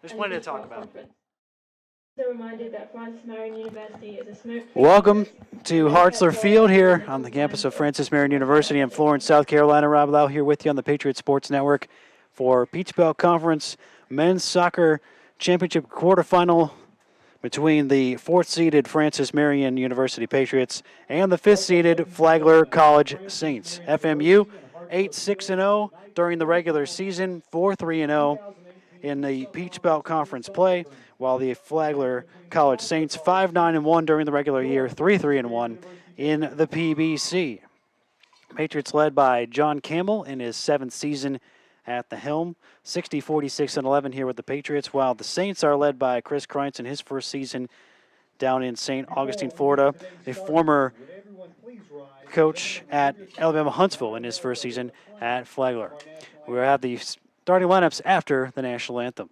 There's plenty to talk about. Reminded that Francis Marion University is a smoke-free Welcome campus. to Hartzler Field here on the campus of Francis Marion University in Florence, South Carolina. Rob Lau here with you on the Patriot Sports Network for Peach Belt Conference Men's Soccer Championship quarterfinal between the fourth-seeded Francis Marion University Patriots and the fifth-seeded Flagler College Saints. FMU 8-6-0 during the regular season, 4-3-0 in the Peach Belt Conference play, while the Flagler College Saints 5-9-1 during the regular year, 3-3-1 in the PBC. Patriots led by John Campbell in his seventh season at the helm, 60-46-11 here with the Patriots, while the Saints are led by Chris Kreitz in his first season down in St. Augustine, Florida, a former coach at Alabama Huntsville in his first season at Flagler. We'll have the starting lineups after the national anthem.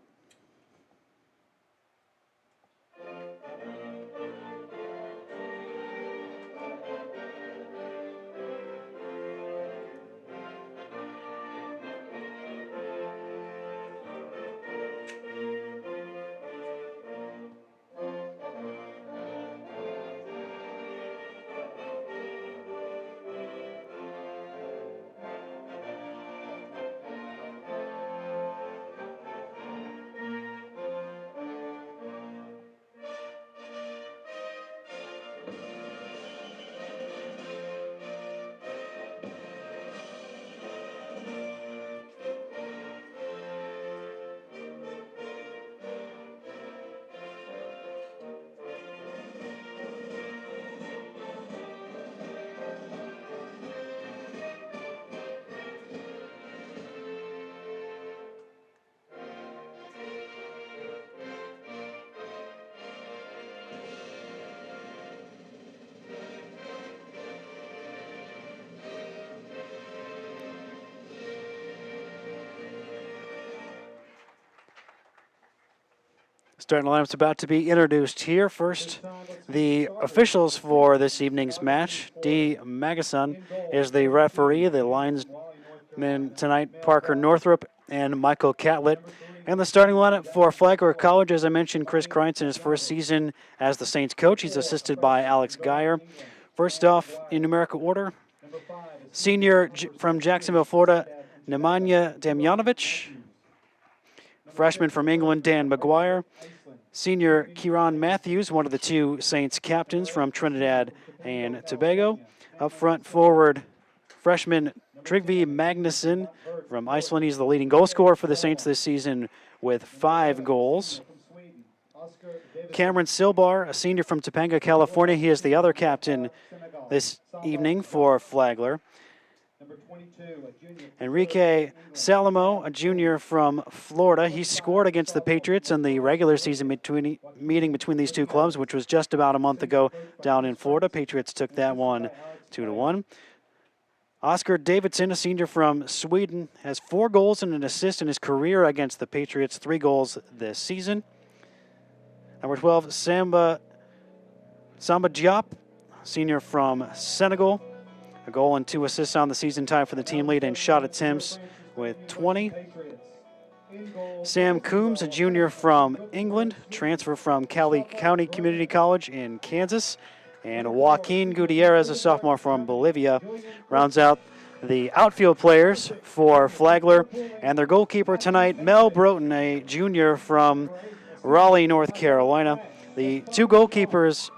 Starting lineup's about to be introduced here. First, the officials for this evening's match. D. Magason is the referee. The linesmen tonight, Parker Northrup and Michael Catlett. And the starting lineup for Flagler College, as I mentioned, Chris Kreitz in his first season as the Saints coach. He's assisted by Alex Geyer. First off, in numerical order, senior from Jacksonville, Florida, Nemanja Damjanovic. Freshman from England, Dan McGuire. Senior Kieran Matthews, one of the two Saints captains from Trinidad and Tobago. Up front forward, freshman Trygve Magnusson from Iceland. He's the leading goal scorer for the Saints this season with 5 goals. Cameron Silbar, a senior from Topanga, California. He is the other captain this evening for Flagler. Enrique Salomo, a junior from Florida. He scored against the Patriots in the regular season meeting between these two clubs, which was just about a month ago down in Florida. Patriots took that one 2-1. Oscar Davidson, a senior from Sweden, has 4 goals and an assist in his career against the Patriots, 3 goals this season. Number 12, Samba Diop, senior from Senegal. A goal and 2 assists on the season, tied for the team lead in shot attempts with 20. Sam Coombs, a junior from England, transfer from Cali County Community College in Kansas. And Joaquin Gutierrez, a sophomore from Bolivia, rounds out the outfield players for Flagler. And their goalkeeper tonight, Mel Broughton, a junior from Raleigh, North Carolina. The 2 goalkeepers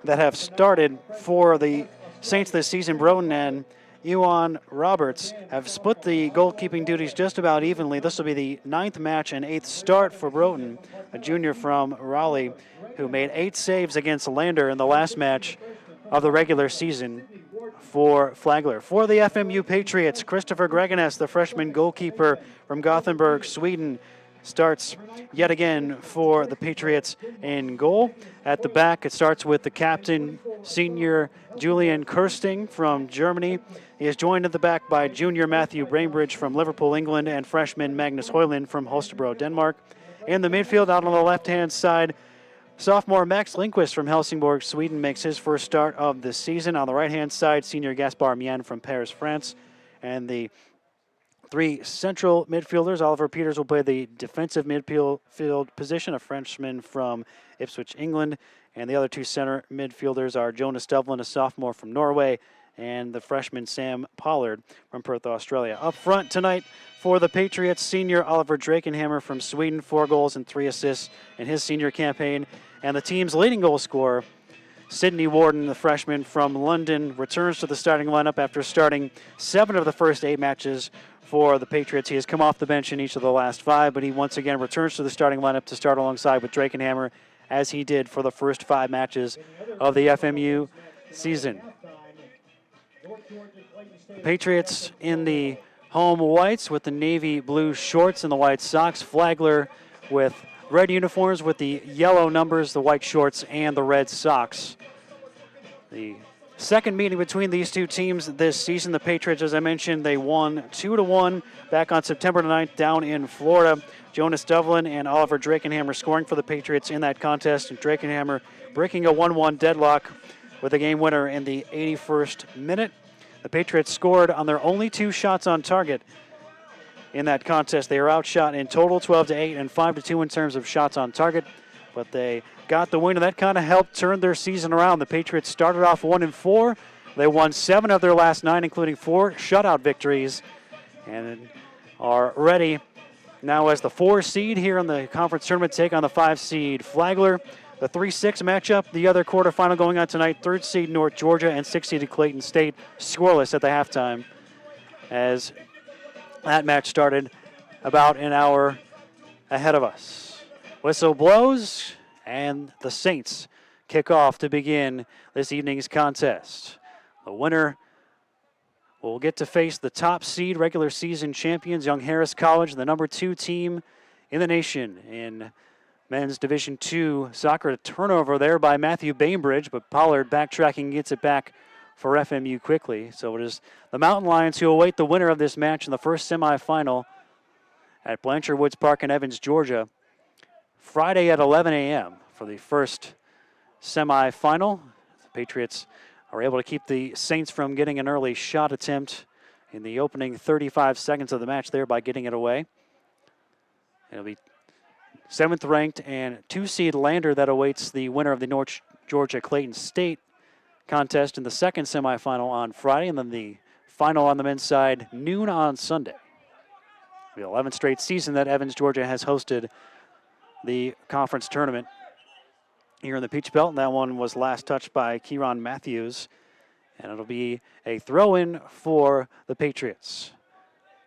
that have started for the Saints this season, Broughton and Ewan Roberts, have split the goalkeeping duties just about evenly. This will be the 9th match and 8th start for Broughton, a junior from Raleigh, who made 8 saves against Lander in the last match of the regular season for Flagler. For the FMU Patriots, Christopher Greganes, the freshman goalkeeper from Gothenburg, Sweden, starts yet again for the Patriots in goal. At the back, it starts with the captain, senior Julian Kirsting from Germany. He is joined at the back by junior Matthew Bainbridge from Liverpool, England, and freshman Magnus Hoyland from Holstebro, Denmark. In the midfield, out on the left-hand side, sophomore Max Lindqvist from Helsingborg, Sweden, makes his first start of the season. On the right-hand side, senior Gaspar Mien from Paris, France. And the 3 central midfielders, Oliver Peters will play the defensive midfield position, a Frenchman from Ipswich, England. And the other 2 center midfielders are Jonas Dublin, a sophomore from Norway, and the freshman Sam Pollard from Perth, Australia. Up front tonight for the Patriots, senior Oliver Drakenhammer from Sweden, 4 goals and 3 assists in his senior campaign. And the team's leading goal scorer, Sidney Warden, the freshman from London, returns to the starting lineup after starting 7 of the first 8 matches for the Patriots. He has come off the bench in each of the last 5, but he once again returns to the starting lineup to start alongside with Drakenhammer, as he did for the first 5 matches of the FMU season. The Patriots in the home whites with the navy blue shorts and the white socks. Flagler with red uniforms with the yellow numbers, the white shorts, and the red socks. The second meeting between these 2 teams this season, the Patriots, as I mentioned, they won 2-1 back on September 9th down in Florida. Jonas Dublin and Oliver Drakenhammer scoring for the Patriots in that contest, and Drakenhammer breaking a 1-1 deadlock with a game winner in the 81st minute. The Patriots scored on their only 2 shots on target in that contest. They are outshot in total 12-8 and 5-2 in terms of shots on target, but they got the win, and that kind of helped turn their season around. The Patriots started off 1-4. They won 7 of their last 9, including 4 shutout victories, and are ready now as the 4 seed here in the conference tournament take on the 5 seed Flagler. The 3-6 matchup, the other quarterfinal going on tonight, 3rd seed North Georgia and 6th seed Clayton State, scoreless at the halftime, as that match started about an hour ahead of us. Whistle blows, and the Saints kick off to begin this evening's contest. The winner will get to face the top seed regular season champions, Young Harris College, the number 2 team in the nation in men's Division II soccer. A turnover there by Matthew Bainbridge, but Pollard backtracking gets it back for FMU quickly. So it is the Mountain Lions who await the winner of this match in the first semifinal at Blanchard Woods Park in Evans, Georgia, Friday at 11 a.m. for the first semifinal. The Patriots are able to keep the Saints from getting an early shot attempt in the opening 35 seconds of the match there by getting it away. It'll be 7th ranked and 2-seed Lander that awaits the winner of the North Georgia Clayton State contest in the second semifinal on Friday, and then the final on the men's side noon on Sunday. The 11th straight season that Evans, Georgia has hosted the conference tournament here in the Peach Belt, and that one was last touched by Kieran Matthews, and it'll be a throw-in for the Patriots.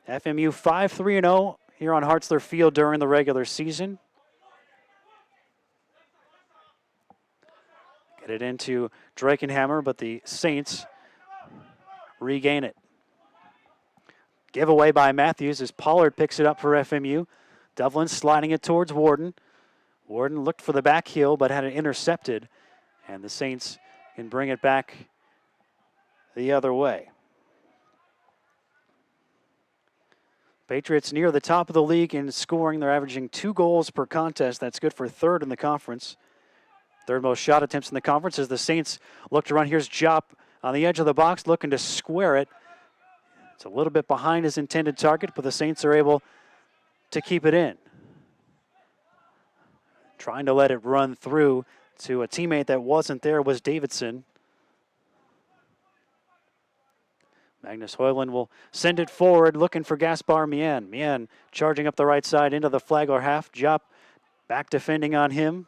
FMU 5-3-0 here on Hartzler Field during the regular season. Get it into Drakenhammer, but the Saints regain it. Giveaway by Matthews as Pollard picks it up for FMU. Devlin sliding it towards Warden. Warden looked for the back heel, but had it intercepted, and the Saints can bring it back the other way. Patriots near the top of the league in scoring. They're averaging 2 goals per contest. That's good for 3rd in the conference. 3rd most shot attempts in the conference as the Saints look to run. Here's Jop on the edge of the box looking to square it. It's a little bit behind his intended target, but the Saints are able to keep it in. Trying to let it run through to a teammate that wasn't there was Davidson. Magnus Hoyland will send it forward, looking for Gaspar Mien. Mien charging up the right side into the Flagler half. Jop back defending on him.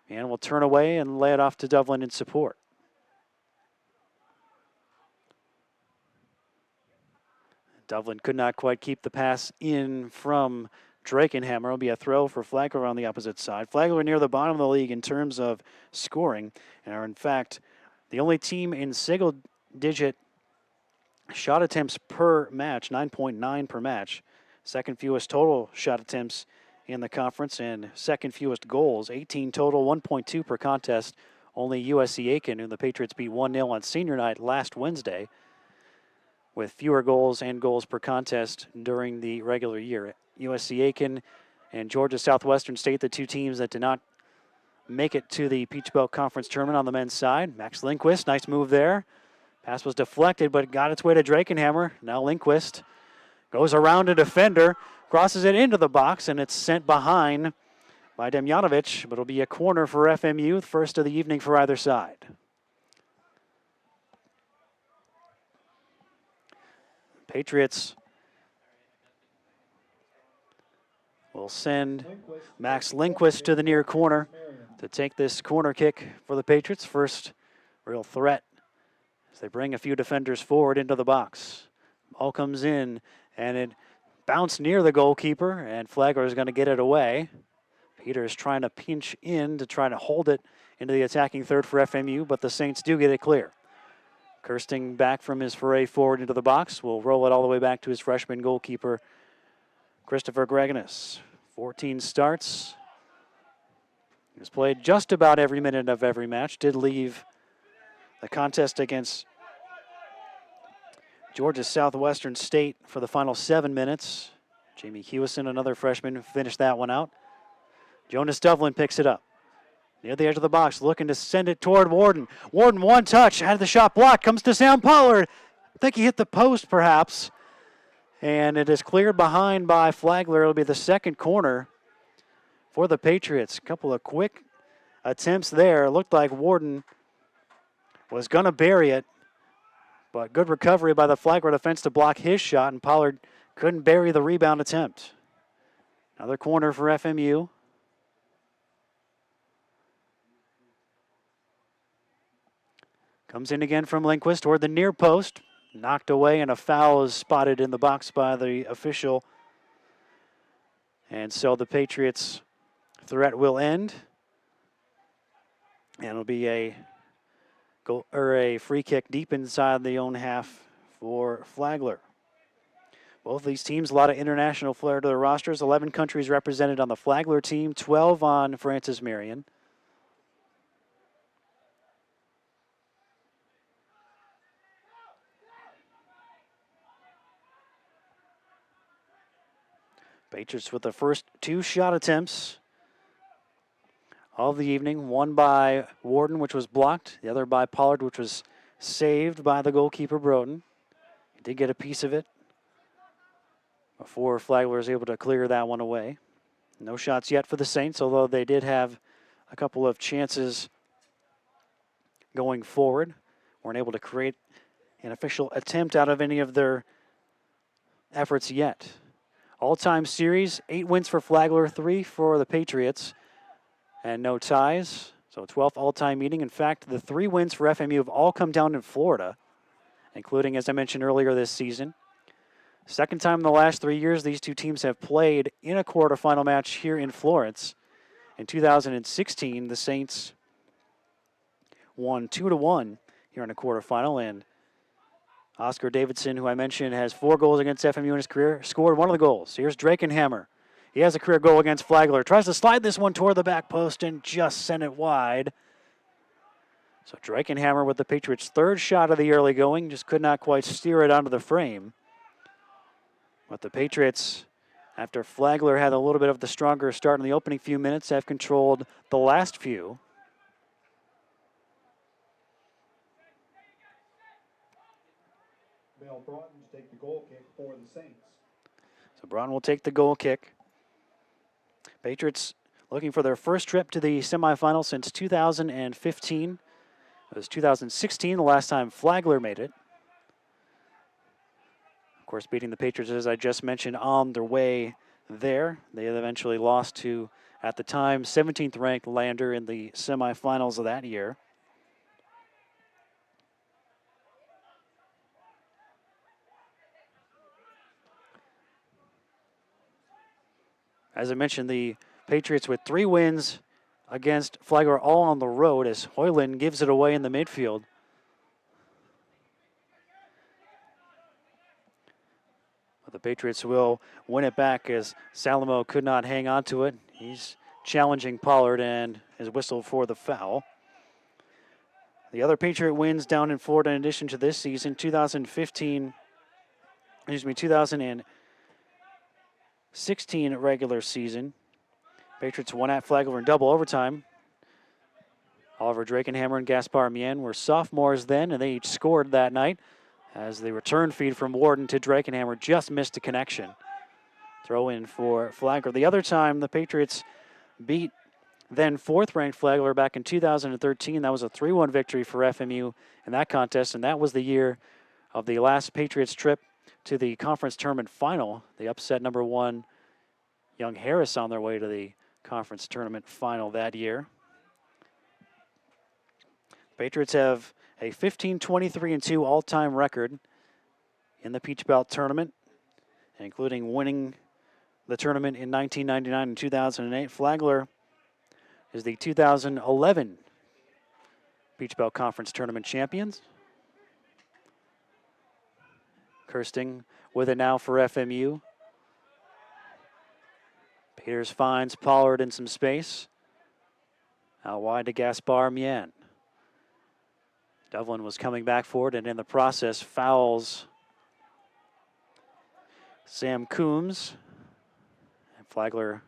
Mien will turn away and lay it off to Devlin in support. Devlin could not quite keep the pass in from Drakenhammer. It'll be a throw for Flagler on the opposite side. Flagler near the bottom of the league in terms of scoring, and are in fact the only team in single-digit shot attempts per match, 9.9 per match. Second fewest total shot attempts in the conference, and second fewest goals, 18 total, 1.2 per contest. Only USC Aiken, who the Patriots beat 1-0 on senior night last Wednesday, with fewer goals and goals per contest during the regular year. USC Aiken and Georgia Southwestern State, the 2 teams that did not make it to the Peach Belt Conference tournament on the men's side. Max Lindquist, nice move there. Pass was deflected, but got its way to Drakenhammer. Now Lindquist goes around a defender, crosses it into the box, and it's sent behind by Demjanovic, but it'll be a corner for FMU, first of the evening for either side. Patriots will send Max Lindquist to the near corner to take this corner kick for the Patriots. First real threat as they bring a few defenders forward into the box. Ball comes in, and it bounced near the goalkeeper, and Flagler is going to get it away. Peters trying to pinch in to try to hold it into the attacking third for FMU, but the Saints do get it clear. Kirsting back from his foray forward into the box. Will roll it all the way back to his freshman goalkeeper, Christopher Gregonis. 14 starts. He was played just about every minute of every match. Did leave the contest against Georgia Southwestern State for the final 7 minutes. Jamie Hewison, another freshman, finished that one out. Jonas Devlin picks it up. Near the edge of the box, looking to send it toward Warden. Warden, one touch, had the shot blocked, comes to Sam Pollard. I think he hit the post, perhaps. And it is cleared behind by Flagler. It'll be the second corner for the Patriots. A couple of quick attempts there. It looked like Warden was going to bury it, but good recovery by the Flagler defense to block his shot, and Pollard couldn't bury the rebound attempt. Another corner for FMU. Comes in again from Lindquist toward the near post. Knocked away, and a foul is spotted in the box by the official. And so the Patriots' threat will end. And it'll be a goal or a free kick deep inside the own half for Flagler. Both of these teams, a lot of international flair to their rosters. 11 countries represented on the Flagler team, 12 on Francis Marion. Patriots with the first 2 shot attempts of the evening. One by Warden, which was blocked. The other by Pollard, which was saved by the goalkeeper, Broden. He did get a piece of it before Flagler was able to clear that one away. No shots yet for the Saints, although they did have a couple of chances going forward. Weren't able to create an official attempt out of any of their efforts yet. All-time series, 8 wins for Flagler, 3 for the Patriots, and no ties. So 12th all-time meeting. In fact, the 3 wins for FMU have all come down in Florida, including, as I mentioned earlier, this season. Second time in the last 3 years these two teams have played in a quarterfinal match here in Florence. In 2016, the Saints won 2-1 here in a quarterfinal, and Oscar Davidson, who I mentioned, has 4 goals against FMU in his career, scored one of the goals. Here's Drakenhammer. He has a career goal against Flagler. Tries to slide this one toward the back post and just sent it wide. So Drakenhammer with the Patriots' 3rd shot of the early going, just could not quite steer it onto the frame. But the Patriots, after Flagler had a little bit of the stronger start in the opening few minutes, have controlled the last few. Bale Broughton to take the goal kick for the Saints. So Broughton will take the goal kick. Patriots looking for their first trip to the semifinal since 2015. It was 2016 the last time Flagler made it. Of course, beating the Patriots, as I just mentioned, on their way there. They eventually lost to, at the time, 17th ranked Lander in the semifinals of that year. As I mentioned, the Patriots with 3 wins against Flagler, all on the road, as Hoyland gives it away in the midfield. But the Patriots will win it back as Salamo could not hang on to it. He's challenging Pollard and is whistled for the foul. The other Patriot wins down in Florida in addition to this season, 2016 regular season. Patriots won at Flagler in double overtime. Oliver Drakenhammer and Gaspar Mien were sophomores then, and they each scored that night as the return feed from Warden to Drakenhammer just missed a connection. Throw in for Flagler. The other time the Patriots beat then 4th-ranked Flagler back in 2013. That was a 3-1 victory for FMU in that contest, and that was the year of the last Patriots trip to the conference tournament final. They upset number 1 Young Harris on their way to the conference tournament final that year. Patriots have a 15-23-2 all-time record in the Peach Belt tournament, including winning the tournament in 1999 and 2008. Flagler is the 2011 Peach Belt Conference Tournament champions. Kirsting with it now for FMU. Peters finds Pollard in some space. Out wide to Gaspar Mien. Devlin was coming back for it and in the process fouls Sam Coombs. And Flagler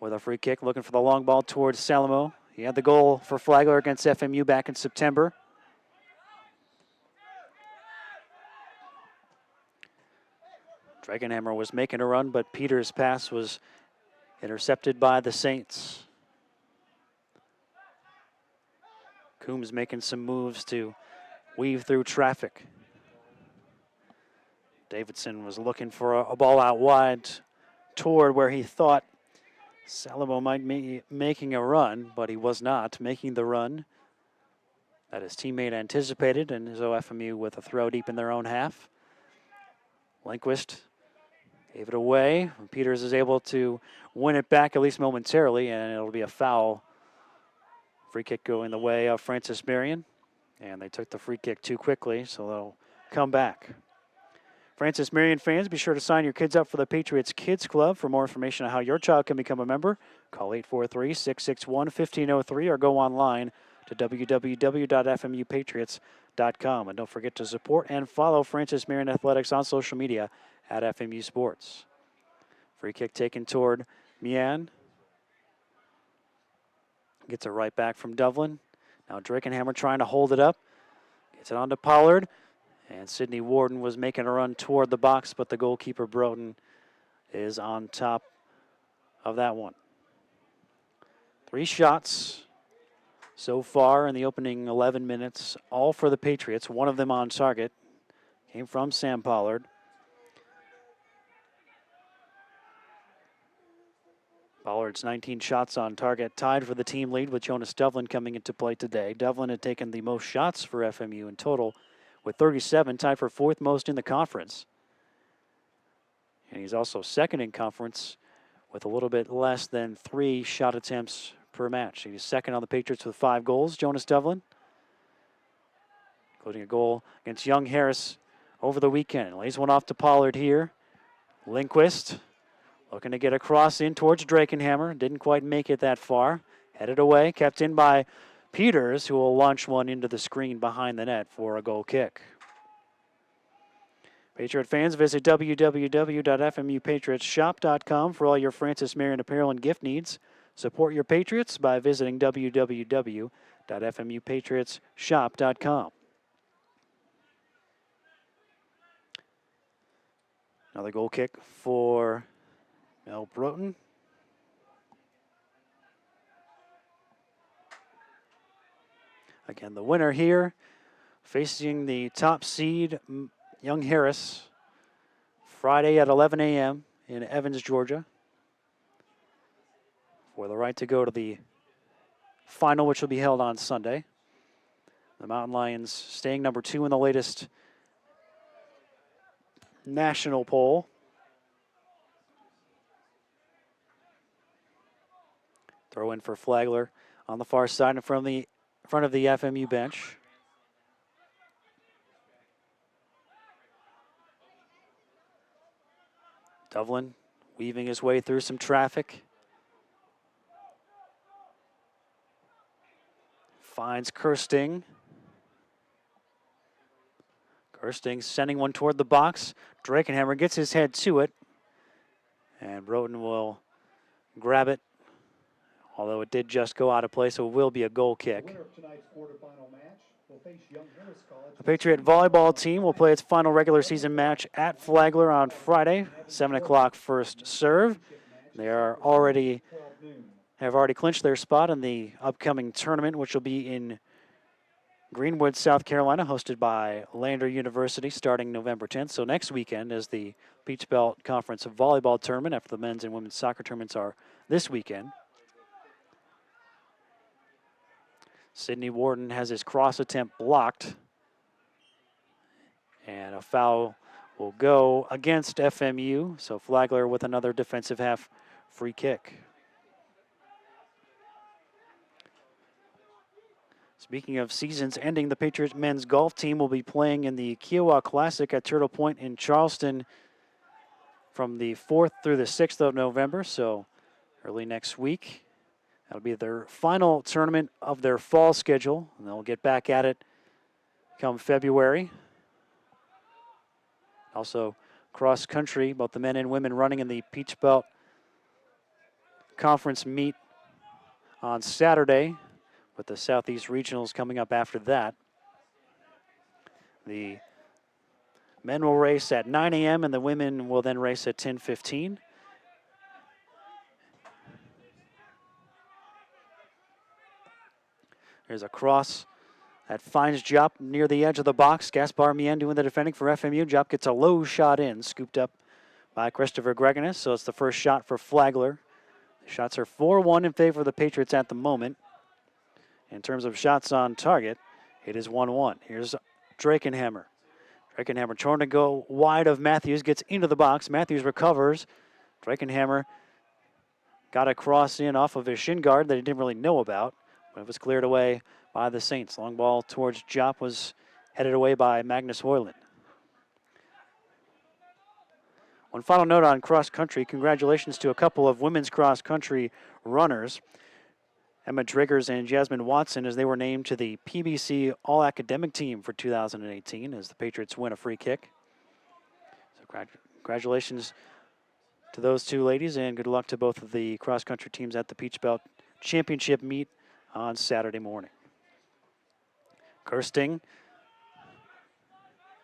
with a free kick looking for the long ball towards Salamo. He had the goal for Flagler against FMU back in September. Drakenhammer was making a run, but Peters' pass was intercepted by the Saints. Coombs making some moves to weave through traffic. Davidson was looking for a ball out wide toward where he thought Salamo might be making a run, but he was not making the run that his teammate anticipated, and so FMU with a throw deep in their own half. Lindquist gave it away. Peters is able to win it back, at least momentarily, and it'll be a foul. Free kick going the way of Francis Marion, and they took the free kick too quickly, so they'll come back. Francis Marion fans, be sure to sign your kids up for the Patriots Kids Club. For more information on how your child can become a member, call 843-661-1503 or go online to www.fmupatriots.com. And don't forget to support and follow Francis Marion Athletics on social media at FMU Sports. Free kick taken toward Mian. Gets it right back from Devlin. Now Drakenhammer trying to hold it up. Gets it on to Pollard. And Sydney Warden was making a run toward the box, but the goalkeeper, Broughton, is on top of that one. 3 shots so far in the opening 11 minutes, all for the Patriots. One of them on target. Came from Sam Pollard. Pollard's 19 shots on target, tied for the team lead with Jonas Devlin coming into play today. Devlin had taken the most shots for FMU in total with 37, tied for 4th most in the conference. And he's also 2nd in conference with a little bit less than 3 shot attempts per match. He's 2nd on the Patriots with 5 goals, Jonas Devlin, including a goal against Young Harris over the weekend. Lays one off to Pollard here. Lindquist looking to get a cross in towards Drakenhammer. Didn't quite make it that far. Headed away, kept in by Peters, who will launch one into the screen behind the net for a goal kick. Patriot fans, visit www.fmupatriotshop.com for all your Francis Marion apparel and gift needs. Support your Patriots by visiting www.fmupatriotshop.com. Another goal kick for Mel Broughton. Again, the winner here, facing the top seed, Young Harris, Friday at 11 a.m. in Evans, Georgia, for the right to go to the final, which will be held on Sunday. The Mountain Lions staying number 2 in the latest national poll. Throw in for Flagler on the far side in front of the FMU bench. Devlin weaving his way through some traffic. Finds Kirsting. Kirsting sending one toward the box. Drakenhammer gets his head to it. And Broughton will grab it, although it did just go out of play, so it will be a goal kick. The winner of tonight's quarterfinal match will face Young Harris College. The Patriot volleyball team will play its final regular season match at Flagler on Friday, 7 o'clock first serve. They have already clinched their spot in the upcoming tournament, which will be in Greenwood, South Carolina, hosted by Lander University starting November 10th. So next weekend is the Peach Belt Conference volleyball tournament after the men's and women's soccer tournaments are this weekend. Sydney Warden has his cross attempt blocked. And a foul will go against FMU. So Flagler with another defensive half free kick. Speaking of seasons ending, the Patriots men's golf team will be playing in the Kiowa Classic at Turtle Point in Charleston from the 4th through the 6th of November, so early next week. That'll be their final tournament of their fall schedule, and they'll get back at it come February. Also, cross country, both the men and women running in the Peach Belt Conference meet on Saturday, with the Southeast Regionals coming up after that. The men will race at 9 a.m. and the women will then race at 10:15. There's a cross that finds Jop near the edge of the box. Gaspar Mien doing the defending for FMU. Jop gets a low shot in, scooped up by Christopher Gregonis, so it's the first shot for Flagler. The shots are 4-1 in favor of the Patriots at the moment. In terms of shots on target, it is 1-1. Here's Drakenhammer. Drakenhammer trying to go wide of Matthews, gets into the box. Matthews recovers. Drakenhammer got a cross in off of his shin guard that he didn't really know about, but it was cleared away by the Saints. Long ball towards Jop was headed away by Magnus Hoyland. One final note on cross country. Congratulations to a couple of women's cross country runners, Emma Driggers and Jasmine Watson, as they were named to the PBC All-Academic Team for 2018 as the Patriots win a free kick. So congratulations to those two ladies, and good luck to both of the cross-country teams at the Peach Belt Championship meet on Saturday morning. Kirsting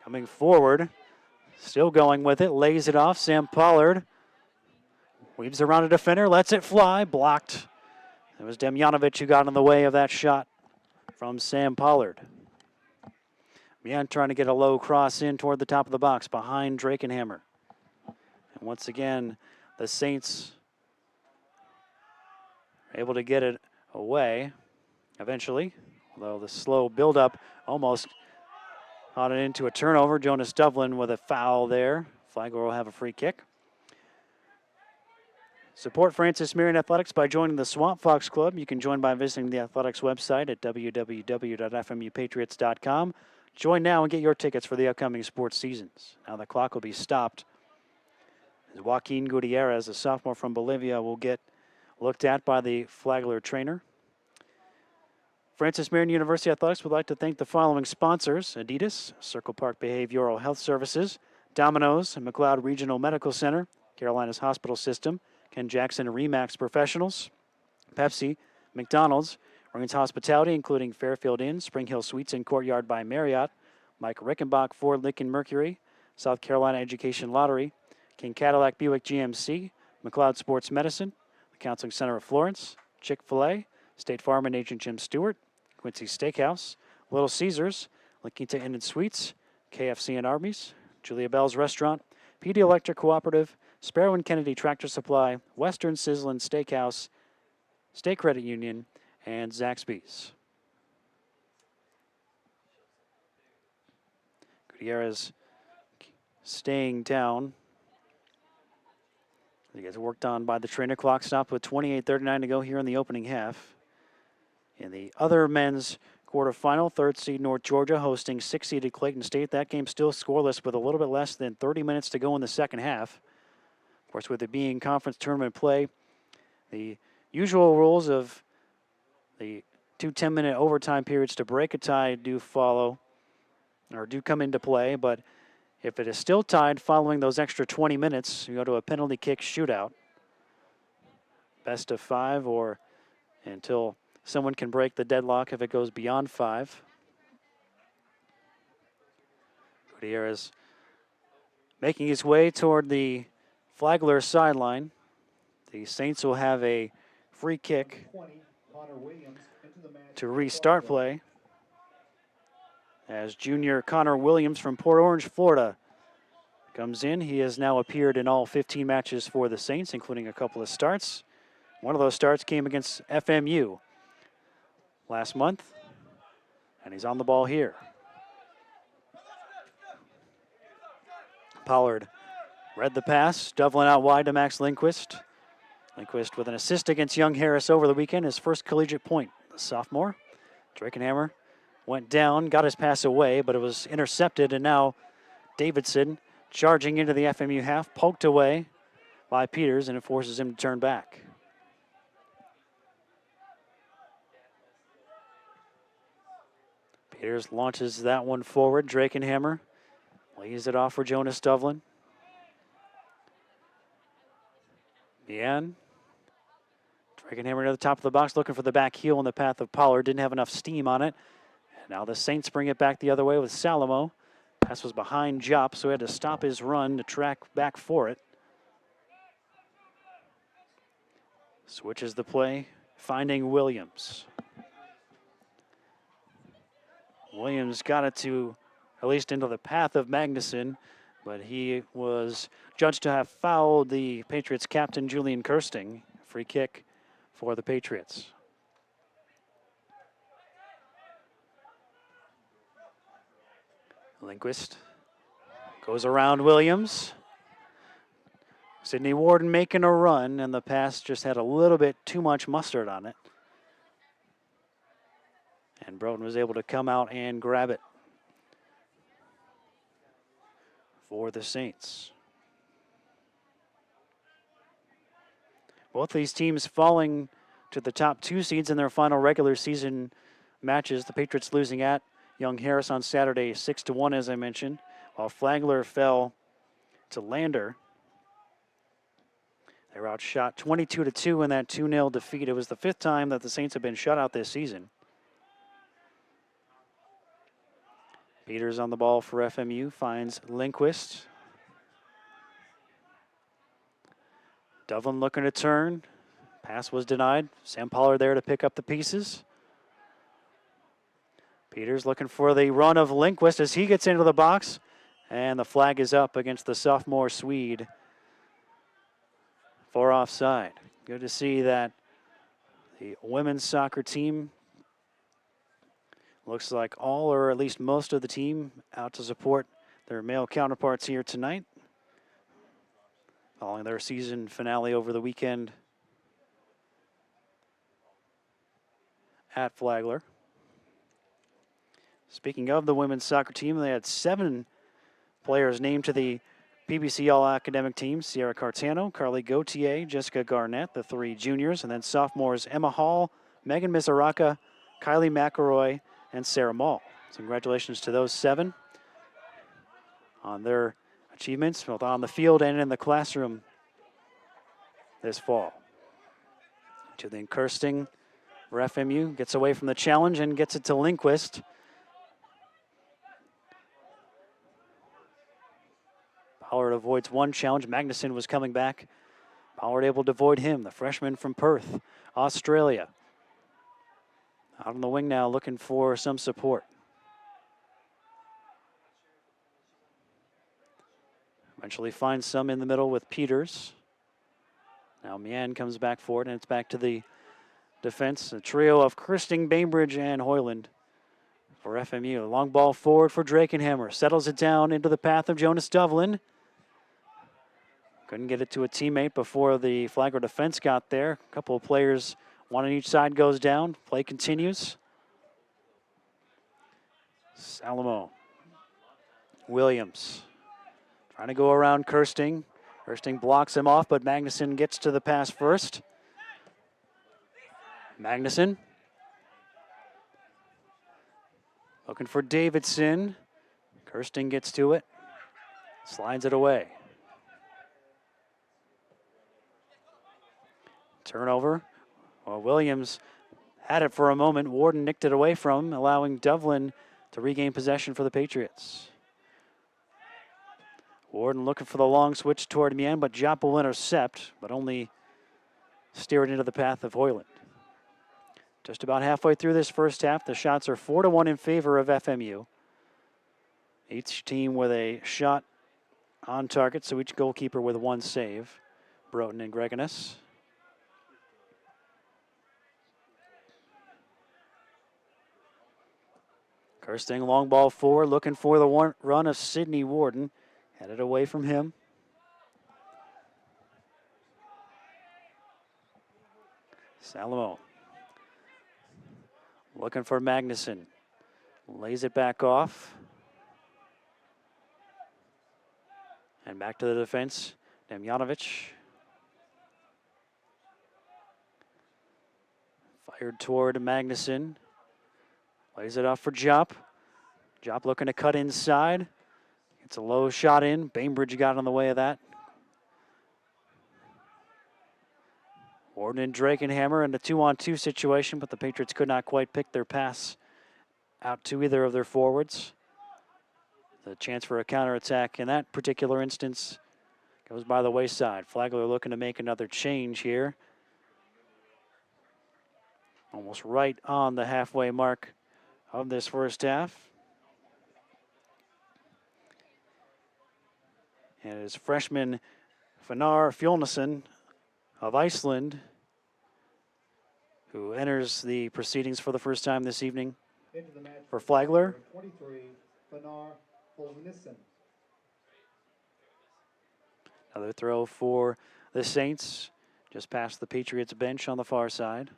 coming forward, still going with it, lays it off. Sam Pollard weaves around a defender, lets it fly, blocked. It was Demjanovic who got in the way of that shot from Sam Pollard. Mian trying to get a low cross in toward the top of the box behind Drakenhammer. And once again, the Saints are able to get it away eventually, although the slow build-up almost caught it into a turnover. Jonas Dublin with a foul there. Flagler will have a free kick. Support Francis Marion Athletics by joining the Swamp Fox Club. You can join by visiting the athletics website at www.fmupatriots.com. Join now and get your tickets for the upcoming sports seasons. Now the clock will be stopped as Joaquin Gutierrez, a sophomore from Bolivia, will get looked at by the Flagler trainer. Francis Marion University Athletics would like to thank the following sponsors: Adidas, Circle Park Behavioral Health Services, Domino's, McLeod Regional Medical Center, Carolinas Hospital System, Ken Jackson Remax Professionals, Pepsi, McDonald's, Marines Hospitality, including Fairfield Inn, Spring Hill Suites, and Courtyard by Marriott, Mike Rickenbach, Ford Lincoln Mercury, South Carolina Education Lottery, King Cadillac Buick GMC, McLeod Sports Medicine, the Counseling Center of Florence, Chick-fil-A, State Farm and Agent Jim Stewart, Quincy Steakhouse, Little Caesars, La Quinta Inn and Suites, KFC and Arby's, Julia Bell's Restaurant, PD Electric Cooperative, Sparrow and Kennedy Tractor Supply, Western Sizzlin Steakhouse, State Credit Union, and Zaxby's. Gutierrez staying down. He gets worked on by the trainer. Clock stopped with 28:39 to go here in the opening half. In the other men's quarterfinal, third seed North Georgia hosting sixth-seeded Clayton State. That game still scoreless with a little bit less than 30 minutes to go in the second half. Of course, with it being conference tournament play, the usual rules of the 2 10-minute overtime periods to break a tie do follow, or do come into play, but if it is still tied following those extra 20 minutes, you go to a penalty kick shootout. Best of 5 or until someone can break the deadlock if it goes beyond 5. Gutierrez making his way toward the Flagler sideline. The Saints will have a free kick 20, Connor Williams into the match to restart play as junior Connor Williams from Port Orange, Florida, comes in. He has now appeared in all 15 matches for the Saints, including a couple of starts. One of those starts came against FMU last month, and he's on the ball here. Pollard read the pass, Dublin out wide to Max Lindquist. Lindquist with an assist against Young Harris over the weekend, his first collegiate point. The sophomore, Drakenhammer, went down, got his pass away, but it was intercepted, and now Davidson charging into the FMU half, poked away by Peters, and it forces him to turn back. Peters launches that one forward. Drakenhammer lays it off for Jonas Dublin. Bien. Drakenhammer to the top of the box, looking for the back heel in the path of Pollard. Didn't have enough steam on it. And now the Saints bring it back the other way with Salomo. Pass was behind Jop, so he had to stop his run to track back for it. Switches the play, finding Williams. Williams got it to at least into the path of Magnuson, but he was judged to have fouled the Patriots captain Julian Kirsting. Free kick for the Patriots. Lindquist goes around Williams. Sidney Warden making a run, and the pass just had a little bit too much mustard on it. And Broughton was able to come out and grab it for the Saints. Both these teams falling to the top 2 seeds in their final regular season matches. The Patriots losing at Young Harris on Saturday 6-1, as I mentioned, while Flagler fell to Lander They were outshot 22-2 in that 2-0 defeat. It was the 5th time that the Saints have been shut out this season. Peters on the ball for FMU, finds Lindquist. Dublin looking to turn. Pass was denied. Sam Pollard there to pick up the pieces. Peters looking for the run of Lindquist as he gets into the box. And the flag is up against the sophomore Swede for offside. Good to see that the women's soccer team looks like all or at least most of the team out to support their male counterparts here tonight, following their season finale over the weekend at Flagler. Speaking of the women's soccer team, they had 7 players named to the PBC All-Academic team: Sierra Cartano, Carly Gauthier, Jessica Garnett, the 3 juniors, and then sophomores Emma Hall, Megan Misaraka, Kylie McElroy, and Sarah Mall. So congratulations to those 7 on their achievements, both on the field and in the classroom this fall. To then Kirsting for FMU, gets away from the challenge and gets it to Lindquist. Pollard avoids one challenge. Magnuson was coming back. Pollard able to avoid him, the freshman from Perth, Australia. Out on the wing now, looking for some support. Eventually finds some in the middle with Peters. Now Mian comes back for it, and it's back to the defense. A trio of Kirsting, Bainbridge, and Hoyland for FMU. Long ball forward for Drakenhammer. Settles it down into the path of Jonas Dublin. Couldn't get it to a teammate before the Flagler defense got there. A couple of players, one on each side, goes down. Play continues. Salomo. Williams trying to go around Kirsting. Kirsting blocks him off, but Magnuson gets to the pass first. Magnuson looking for Davidson. Kirsting gets to it. Slides it away. Turnover. Well, Williams had it for a moment. Warden nicked it away from him, allowing Dublin to regain possession for the Patriots. Warden looking for the long switch toward Mien, but Jop will intercept, but only steer it into the path of Hoyland. Just about halfway through this first half, the shots are 4-1 in favor of FMU. Each team with a shot on target, so each goalkeeper with 1 save. Broughton and Gregonis. Kirsting, long ball forward, looking for the run of Sidney Warden. Headed away from him. Salomo. Looking for Magnuson. Lays it back off. And back to the defense. Demjanovic. Fired toward Magnuson. Lays it off for Jop. Jop looking to cut inside. It's a low shot in. Bainbridge got on the way of that. Warden and Drakenhammer in a 2-on-2 situation, but the Patriots could not quite pick their pass out to either of their forwards. The chance for a counterattack in that particular instance goes by the wayside. Flagler looking to make another change here. Almost right on the halfway mark of this first half. And it is freshman Fanar Fjolnason of Iceland who enters the proceedings for the first time this evening Into the match for Flagler. 23, Fanar Folnissen. Another throw for the Saints, just past the Patriots bench on the far side.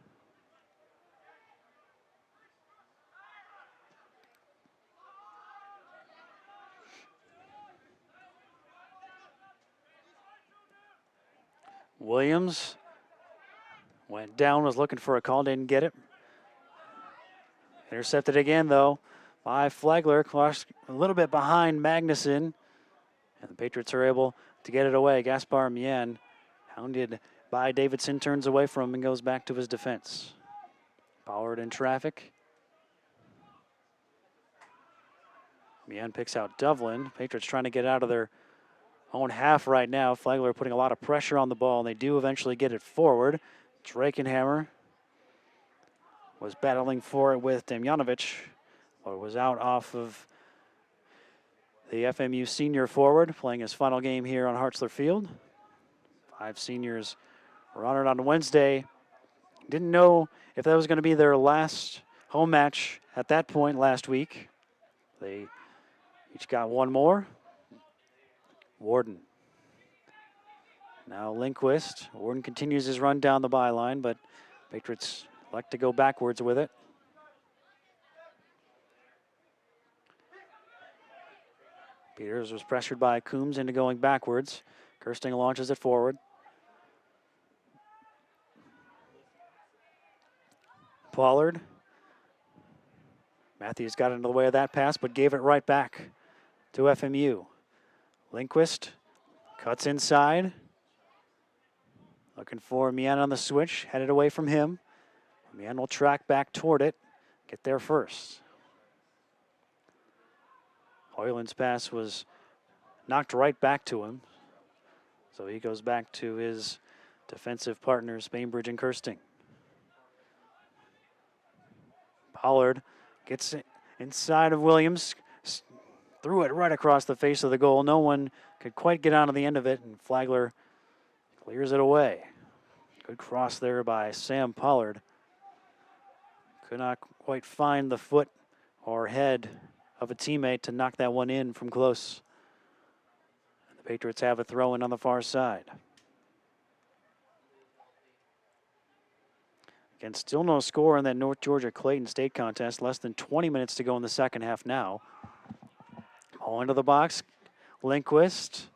Williams went down, was looking for a call, didn't get it. Intercepted again, though, by Flagler. Crossed a little bit behind Magnuson. And the Patriots are able to get it away. Gaspar Mien Hounded by Davidson, turns away from him and goes back to his defense. Pollard in traffic. Meehan picks out Devlin. Patriots trying to get out of their own half right now. Flagler putting a lot of pressure on the ball, and they do eventually get it forward. Drakenhammer was battling for it with Damjanovic, but was out off of the FMU senior forward, playing his final game here on Hartzler Field. 5 seniors were honored on Wednesday. Didn't know if that was going to be their last home match at that point last week. They each got one more. Warden. Now Lindquist. Warden continues his run down the byline, but Patriots like to go backwards with it. Peters was pressured by Coombs into going backwards. Kirsting launches it forward. Pollard. Matthews got into the way of that pass, but gave it right back to FMU. Lindquist cuts inside. Looking for Meehan on the switch, headed away from him. Meehan will track back toward it, get there first. Hoyland's pass was knocked right back to him. So he goes back to his defensive partners, Bainbridge and Kirsting. Pollard gets inside of Williams, threw it right across the face of the goal. No one could quite get onto the end of it, and Flagler clears it away. Good cross there by Sam Pollard. Could not quite find the foot or head of a teammate to knock that one in from close. The Patriots have a throw in on the far side. Again, still no score in that North Georgia Clayton State contest. Less than 20 minutes to go in the second half now. All into the box. Lindquist,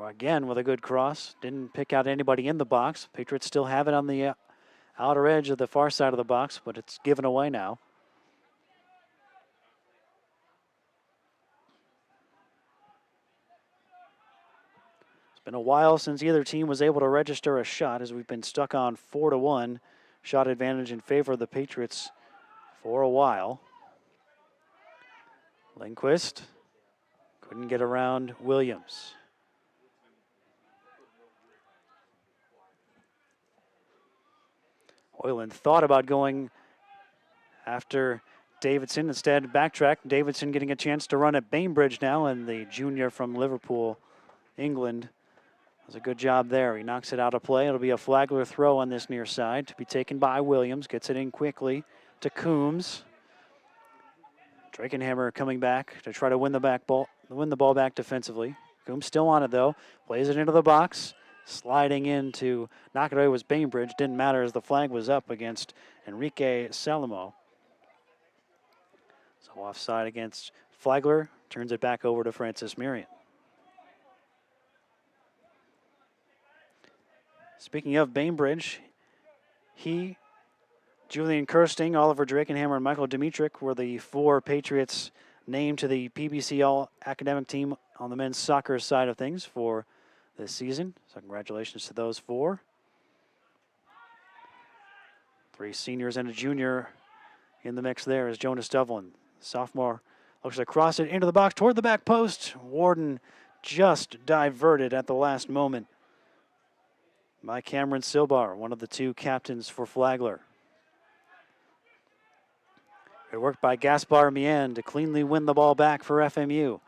again with a good cross. Didn't pick out anybody in the box. Patriots still have it on the outer edge of the far side of the box, but it's given away now. It's been a while since either team was able to register a shot, as we've been stuck on 4-1 shot advantage in favor of the Patriots for a while. Lindquist couldn't get around Williams. Hoyland thought about going after Davidson, instead backtracked. Davidson getting a chance to run at Bainbridge now, and the junior from Liverpool, England, does a good job there. He knocks it out of play. It'll be a Flagler throw on this near side to be taken by Williams. Gets it in quickly to Coombs. Drakenhammer coming back to try to win the ball back defensively. Coombs still on it though. Plays it into the box. Sliding in to knock it away was Bainbridge. Didn't matter as the flag was up against Enrique Salamo. So offside against Flagler. Turns it back over to Francis Marion. Speaking of Bainbridge, Julian Kirsting, Oliver Drakenhammer, and Michael Dimitrick were the 4 Patriots named to the PBC All-Academic Team on the men's soccer side of things for this season. So congratulations to those 4. 3 seniors and a junior in the mix there is Jonas Devlin. Sophomore looks to cross it into the box toward the back post. Warden just diverted at the last moment by Cameron Silbar, one of the 2 captains for Flagler. Good work by Gaspar Meehan to cleanly win the ball back for FMU.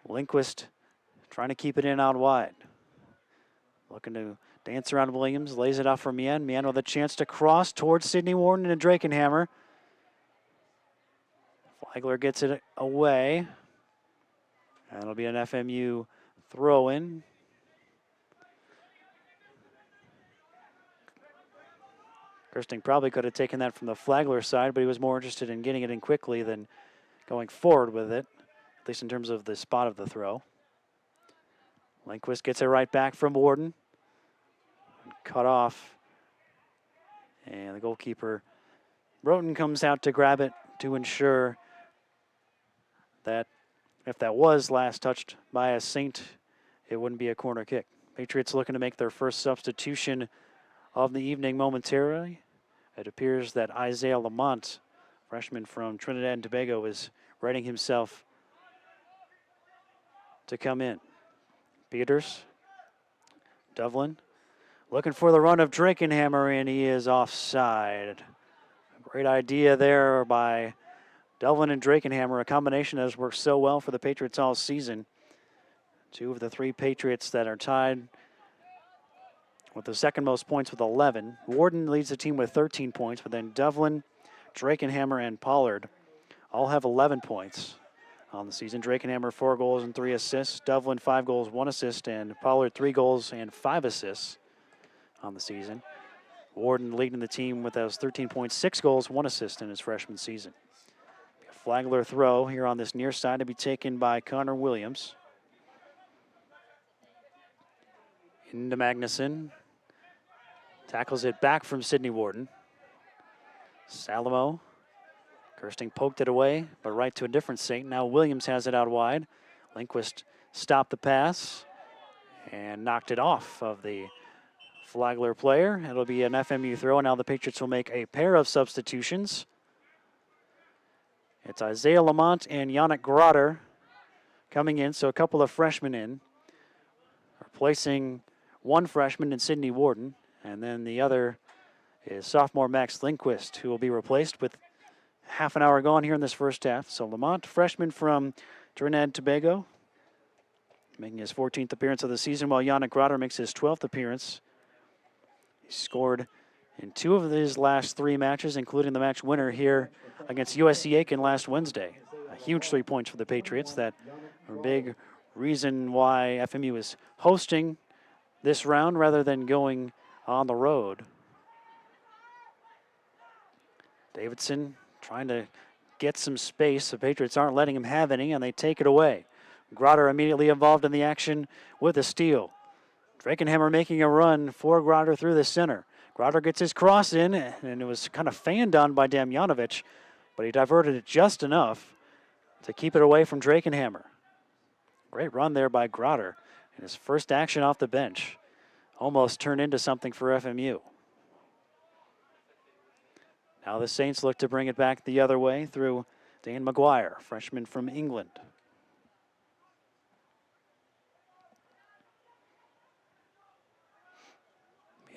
Lindquist trying to keep it in out wide. Looking to dance around Williams, lays it off for Meehan. Meehan with a chance to cross towards Sidney Warden and Drakenhammer. Flagler gets it away. That'll be an FMU throw-in. Kirsting probably could have taken that from the Flagler side, but he was more interested in getting it in quickly than going forward with it, at least in terms of the spot of the throw. Lindquist gets it right back from Warden. Cut off. And the goalkeeper, Broughton, comes out to grab it to ensure that if that was last touched by a Saint, it wouldn't be a corner kick. Patriots looking to make their first substitution of the evening momentarily. It appears that Isaiah Lamont, freshman from Trinidad and Tobago, is readying himself to come in. Peters, Devlin, looking for the run of Drakenhammer, and he is offside. Great idea there by Devlin and Drakenhammer, a combination that has worked so well for the Patriots all season. Two of the three Patriots that are tied with the second most points with 11. Warden leads the team with 13 points, but then Devlin, Drakenhammer, and Pollard all have 11 points on the season. Drakenhammer 4 goals and 3 assists. Devlin 5 goals, 1 assist, and Pollard 3 goals and 5 assists on the season. Warden leading the team with those 13 points, 6 goals, 1 assist in his freshman season. A Flagler throw here on this near side to be taken by Connor Williams. Into Magnuson. Tackles it back from Sidney Warden. Salomo. Kirsting poked it away, but right to a different Saint. Now Williams has it out wide. Lindquist stopped the pass and knocked it off of the Flagler player. It'll be an FMU throw. Now the Patriots will make a pair of substitutions. It's Isaiah Lamont and Yannick Grotter coming in, so a couple of freshmen in, replacing one freshman in Sidney Warden, and then the other is sophomore Max Lindquist, who will be replaced with half an hour gone here in this first half. So Lamont, freshman from Trinidad and Tobago, making his 14th appearance of the season, while Yannick Grotter makes his 12th appearance. He scored in 2 of his last 3 matches, including the match winner here against USC Aiken last Wednesday. A huge 3 points for the Patriots. That are a big reason why FMU is hosting this round rather than going on the road. Davidson trying to get some space. The Patriots aren't letting him have any, and they take it away. Grotter immediately involved in the action with a steal. Drakenhammer making a run for Grotter through the center. Grotter gets his cross in, and it was kind of fanned on by Damjanovic, but he diverted it just enough to keep it away from Drakenhammer. Great run there by Grotter, and his first action off the bench almost turned into something for FMU. Now the Saints look to bring it back the other way through Dan McGuire, freshman from England.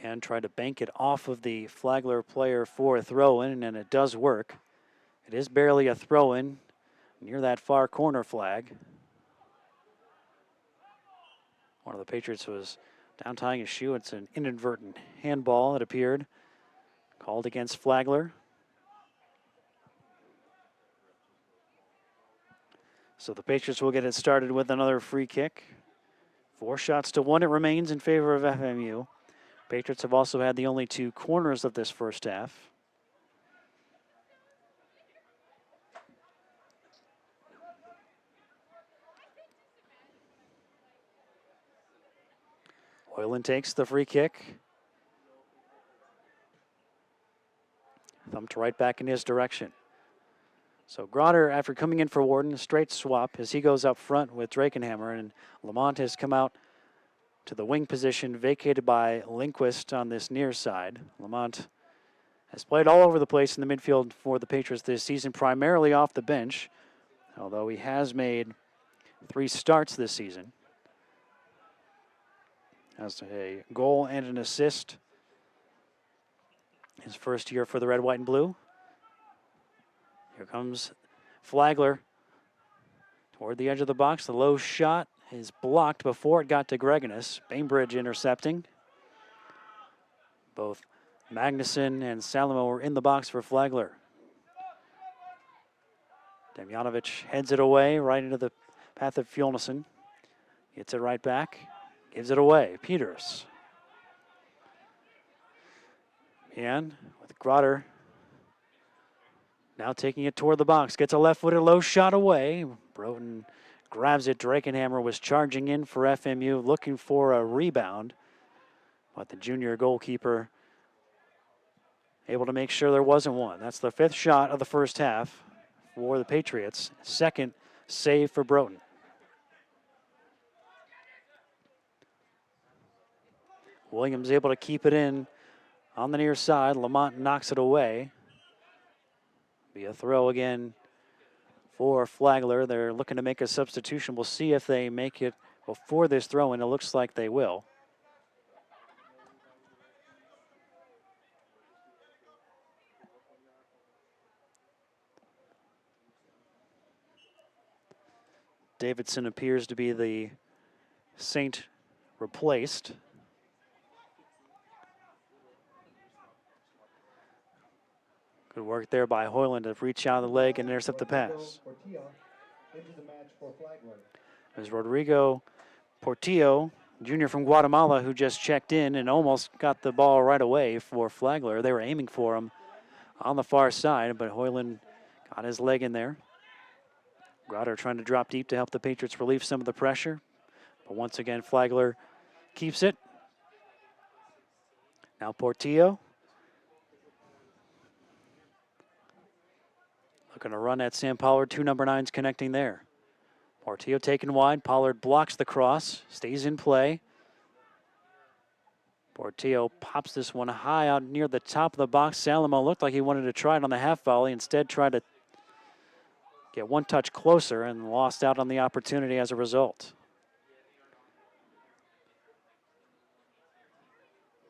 And try to bank it off of the Flagler player for a throw-in, and it does work. It is barely a throw-in near that far corner flag. One of the Patriots was down tying his shoe. It's an inadvertent handball, it appeared, called against Flagler. So the Patriots will get it started with another free kick. 4 shots to 1 it remains in favor of FMU. Patriots have also had the only 2 corners of this first half. Hoyland takes the free kick. Thumped right back in his direction. So Grotter, after coming in for Warden, a straight swap as he goes up front with Drakenhammer, and Lamont has come out to the wing position vacated by Lindquist on this near side. Lamont has played all over the place in the midfield for the Patriots this season, primarily off the bench, although he has made 3 starts this season. Has a goal and an assist his first year for the red, white, and blue. Here comes Flagler toward the edge of the box. The low shot is blocked before it got to Gregonis. Bainbridge intercepting. Both Magnuson and Salomo were in the box for Flagler. Damjanovic heads it away right into the path of Fjolnison. Gets it right back. Gives it away. Peters. And with Grotter now taking it toward the box. Gets a left-footed low shot away. Broughton grabs it. Drakenhammer was charging in for FMU, looking for a rebound. But the junior goalkeeper able to make sure there wasn't one. That's the 5th shot of the first half for the Patriots. 2nd save for Broughton. Williams able to keep it in on the near side. Lamont knocks it away. Be a throw again for Flagler. They're looking to make a substitution. We'll see if they make it before this throw, and it looks like they will. Davidson appears to be the Saint replaced. Good work there by Hoyland to reach out of the leg and intercept the pass. Portillo into the match for Flagler. There's Rodrigo Portillo, junior from Guatemala, who just checked in and almost got the ball right away for Flagler. They were aiming for him on the far side, but Hoyland got his leg in there. Grotter trying to drop deep to help the Patriots relieve some of the pressure. But once again, Flagler keeps it. Now Portillo. Looking to run at Sam Pollard. Two number 9s connecting there. Portillo taken wide. Pollard blocks the cross. Stays in play. Portillo pops this one high out near the top of the box. Salamo looked like he wanted to try it on the half volley. Instead tried to get one touch closer and lost out on the opportunity as a result.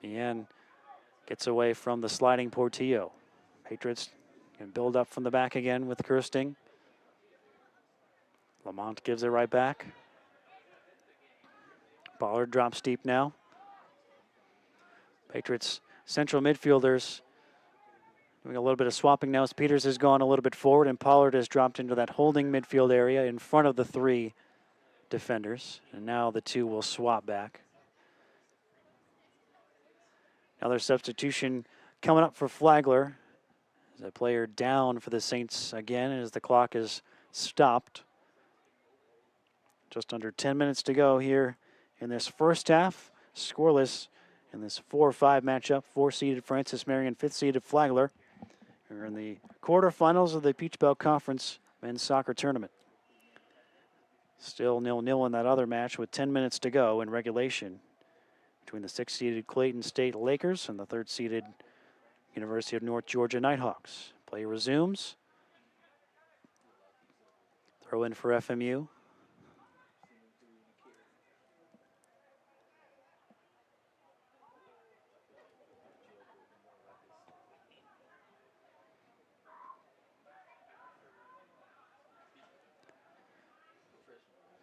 Bien gets away from the sliding Portillo. Patriots can build up from the back again with Kirsting. Lamont gives it right back. Pollard drops deep now. Patriots central midfielders doing a little bit of swapping now as Peters has gone a little bit forward and Pollard has dropped into that holding midfield area in front of the 3 defenders. And now the 2 will swap back. Another substitution coming up for Flagler. As a player down for the Saints again as the clock is stopped. Just under 10 minutes to go here in this first half. Scoreless in this 4-5 matchup. 4-seeded Francis Marion, 5th-seeded Flagler. We're in the quarterfinals of the Peach Belt Conference men's soccer tournament. Still 0-0 in that other match with 10 minutes to go in regulation between the 6th-seeded Clayton State Lakers and the 3rd-seeded University of North Georgia Nighthawks. Play resumes. Throw in for FMU.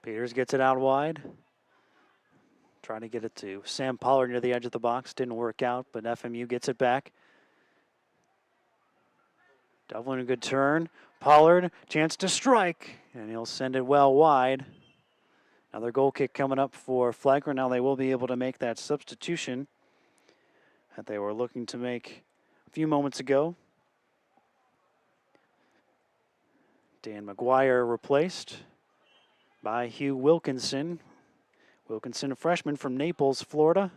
Peters gets it out wide. Trying to get it to Sam Pollard near the edge of the box. Didn't work out, but FMU gets it back. Dublin a good turn. Pollard, chance to strike, and he'll send it well wide. Another goal kick coming up for Flagler. Now they will be able to make that substitution that they were looking to make a few moments ago. Dan McGuire replaced by Hugh Wilkinson. Wilkinson, a freshman from Naples, Florida.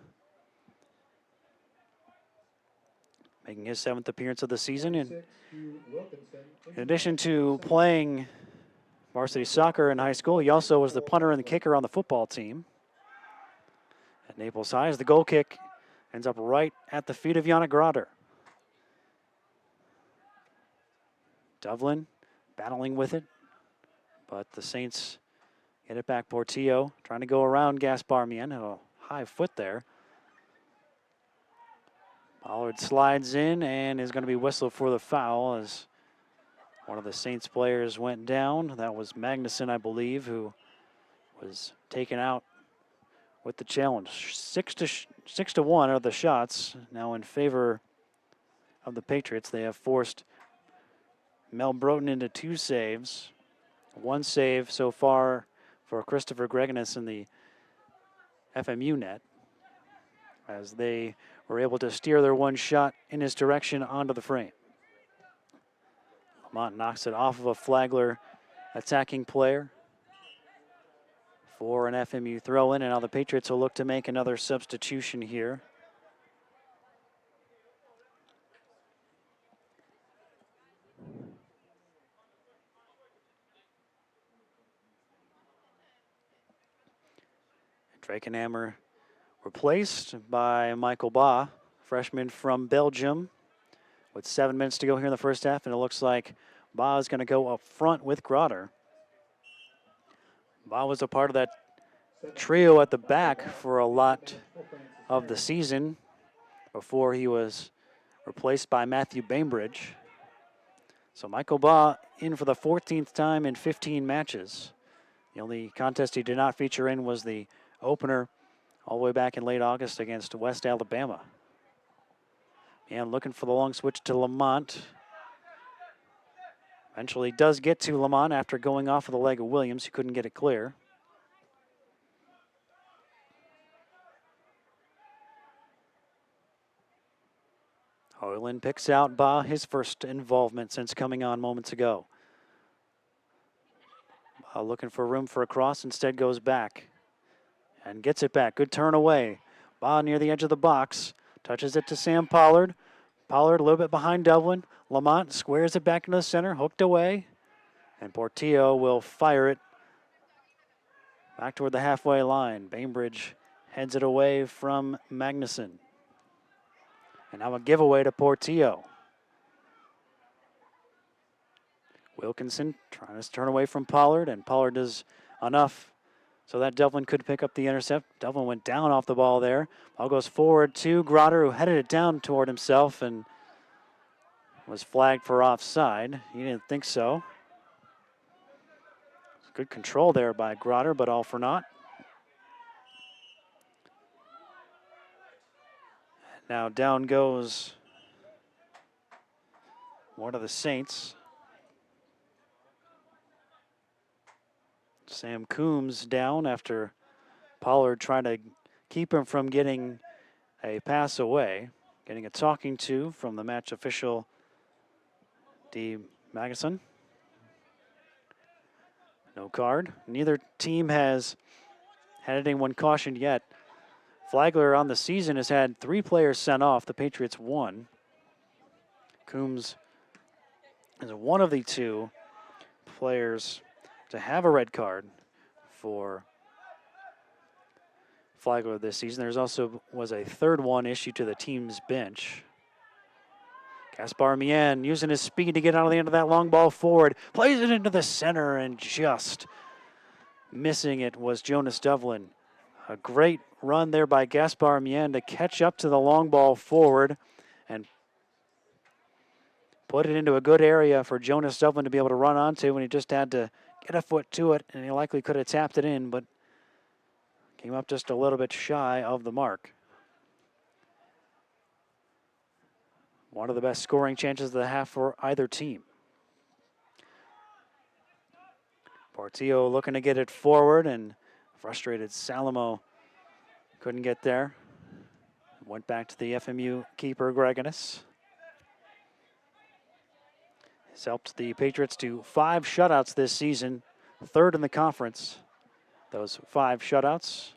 Making his 7th appearance of the season. And in addition to playing varsity soccer in high school, he also was the punter and the kicker on the football team at Naples High. As the goal kick ends up right at the feet of Yannick Grotter. Dublin battling with it, but the Saints get it back. Portillo trying to go around Gaspar Mien. A high foot there. Pollard slides in and is going to be whistled for the foul as one of the Saints players went down. That was Magnuson, I believe, who was taken out with the challenge. 6-1 are the shots now in favor of the Patriots. They have forced Mel Broughton into 2 saves. 1 save so far for Christopher Gregonis in the FMU net, as they were able to steer their 1 shot in his direction onto the frame. Lamont knocks it off of a Flagler attacking player for an FMU throw-in, and now the Patriots will look to make another substitution here. Drakenhammer replaced by Michael Baugh, freshman from Belgium, with 7 minutes to go here in the first half, and it looks like Baugh is going to go up front with Grotter. Baugh was a part of that trio at the back for a lot of the season before he was replaced by Matthew Bainbridge. So Michael Baugh in for the 14th time in 15 matches. The only contest he did not feature in was the opener all the way back in late August against West Alabama. And looking for the long switch to Lamont. Eventually does get to Lamont after going off of the leg of Williams. He couldn't get it clear. Hoyland picks out Baugh, his first involvement since coming on moments ago. Baugh looking for room for a cross, instead goes back and gets it back. Good turn away. Baugh near the edge of the box, touches it to Sam Pollard. Pollard a little bit behind Dublin. Lamont squares it back into the center, hooked away. And Portillo will fire it back toward the halfway line. Bainbridge heads it away from Magnuson. And now a giveaway to Portillo. Wilkinson trying to turn away from Pollard, and Pollard does enough so that Devlin could pick up the intercept. Devlin went down off the ball there. Ball goes forward to Grotter, who headed it down toward himself and was flagged for offside. He didn't think so. Good control there by Grotter, but all for naught. Now down goes one of the Saints. Sam Coombs down after Pollard trying to keep him from getting a pass away. Getting a talking to from the match official, D. Magnuson. No card. Neither team has had anyone cautioned yet. Flagler on the season has had 3 players sent off. The Patriots 1. Coombs is one of the 2 players to have a red card for Flagler this season. There's also was a 3rd one issued to the team's bench. Gaspar Mien using his speed to get out of the end of that long ball forward. Plays it into the center, and just missing it was Jonas Devlin. A great run there by Gaspar Mien to catch up to the long ball forward and put it into a good area for Jonas Devlin to be able to run onto, and he just had to get a foot to it, and he likely could have tapped it in, but came up just a little bit shy of the mark. One of the best scoring chances of the half for either team. Portillo looking to get it forward, and frustrated Salamo couldn't get there. Went back to the FMU keeper, Gregonis. He's helped the Patriots to 5 shutouts this season, 3rd in the conference. Those 5 shutouts.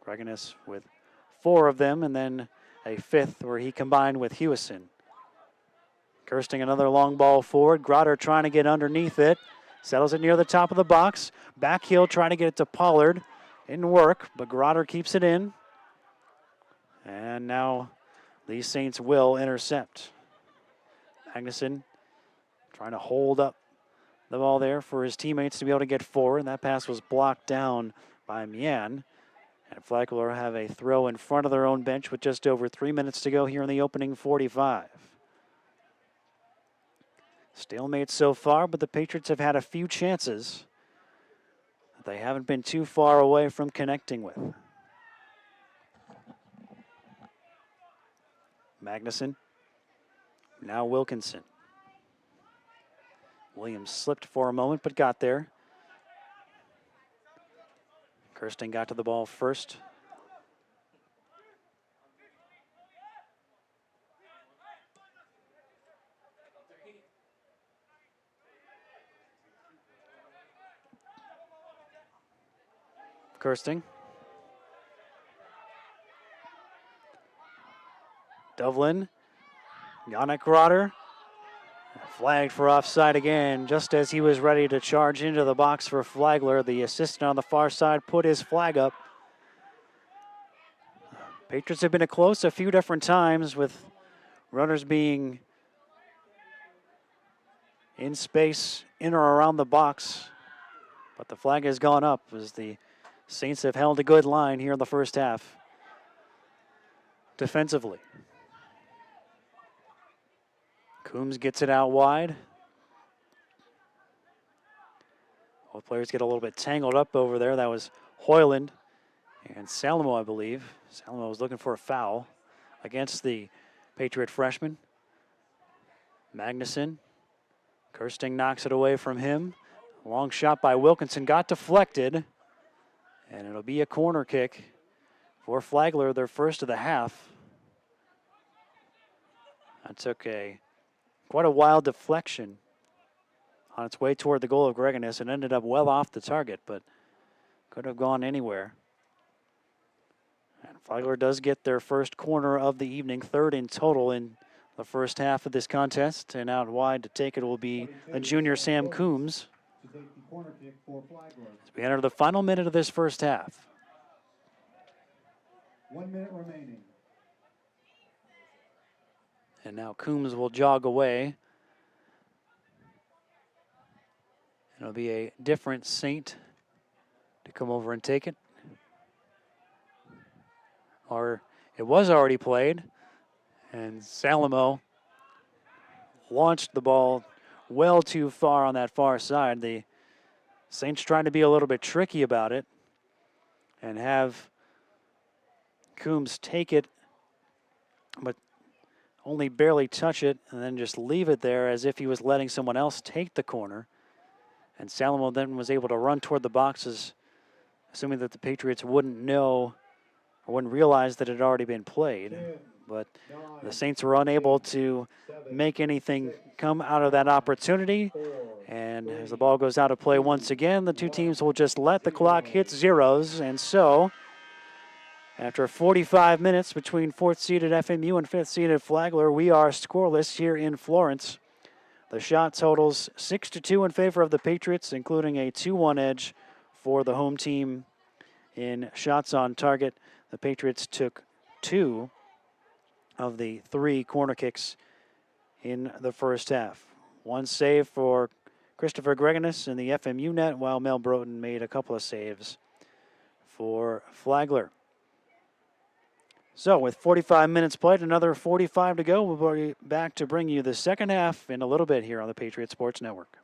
Gregonis with 4 of them, and then a 5th where he combined with Hewison. Kirsting another long ball forward. Grotter trying to get underneath it. Settles it near the top of the box. Back heel trying to get it to Pollard. Didn't work, but Grotter keeps it in. And now the Saints will intercept. Magnuson trying to hold up the ball there for his teammates to be able to get forward, and that pass was blocked down by Mian. And Flagler have a throw in front of their own bench with just over 3 minutes to go here in the opening 45. Stalemate so far, but the Patriots have had a few chances that they haven't been too far away from connecting with. Magnuson, now Wilkinson. Williams slipped for a moment, but got there. Kirsting got to the ball first. Kirsting. Devlin. Yannick Grotter. Flagged for offside again, just as he was ready to charge into the box for Flagler. The assistant on the far side put his flag up. Patriots have been close a few different times with runners being in space in or around the box. But the flag has gone up as the Saints have held a good line here in the first half defensively. Coombs gets it out wide. Both players get a little bit tangled up over there. That was Hoyland and Salomo, I believe. Salomo was looking for a foul against the Patriot freshman. Magnuson. Kirsting knocks it away from him. Long shot by Wilkinson got deflected. And it'll be a corner kick for Flagler, their first of the half. That took quite a wild deflection on its way toward the goal of Gregonis and ended up well off the target, but could have gone anywhere. And Flagler does get their first corner of the evening, third in total in the first half of this contest. And out wide to take it will be a junior Sam Coombs. To take the corner kick for Flagler. As we enter the final minute of this first half. 1 minute remaining. And now Coombs will jog away. It'll be a different Saint to come over and take it. Or it was already played. And Salomo launched the ball well too far on that far side. The Saints trying to be a little bit tricky about it and have Coombs take it, but only barely touch it and then just leave it there as if he was letting someone else take the corner. And Salomo then was able to run toward the boxes, assuming that the Patriots wouldn't know or wouldn't realize that it had already been played. But the Saints were unable to make anything come out of that opportunity. And as the ball goes out of play once again, the two teams will just let the clock hit zeros. And so, after 45 minutes between 4th-seeded FMU and 5th-seeded Flagler, we are scoreless here in Florence. The shot totals 6-2 in favor of the Patriots, including a 2-1 edge for the home team in shots on target. The Patriots took 2 of the 3 corner kicks in the first half. 1 save for Christopher Gregonis in the FMU net, while Mel Broughton made a couple of saves for Flagler. So with 45 minutes played, another 45 to go, we'll be back to bring you the second half in a little bit here on the Patriot Sports Network.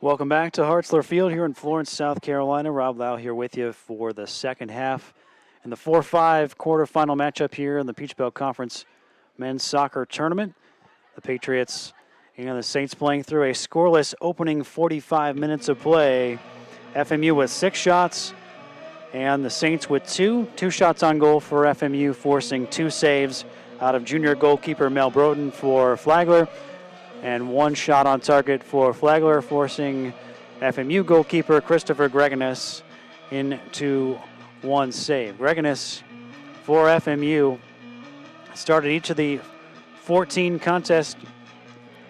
Welcome back to Hartzler Field here in Florence, South Carolina. Rob Lau here with you for the second half in the 4-5 quarterfinal matchup here in the Peach Belt Conference men's soccer tournament. The Patriots and the Saints playing through a scoreless opening 45 minutes of play. FMU with 6 shots and the Saints with 2 shots on goal for FMU, forcing 2 saves out of junior goalkeeper Mel Broughton for Flagler, and 1 shot on target for Flagler, forcing FMU goalkeeper Christopher Gregonis into 1 save. Gregonis for FMU started each of the 14 contests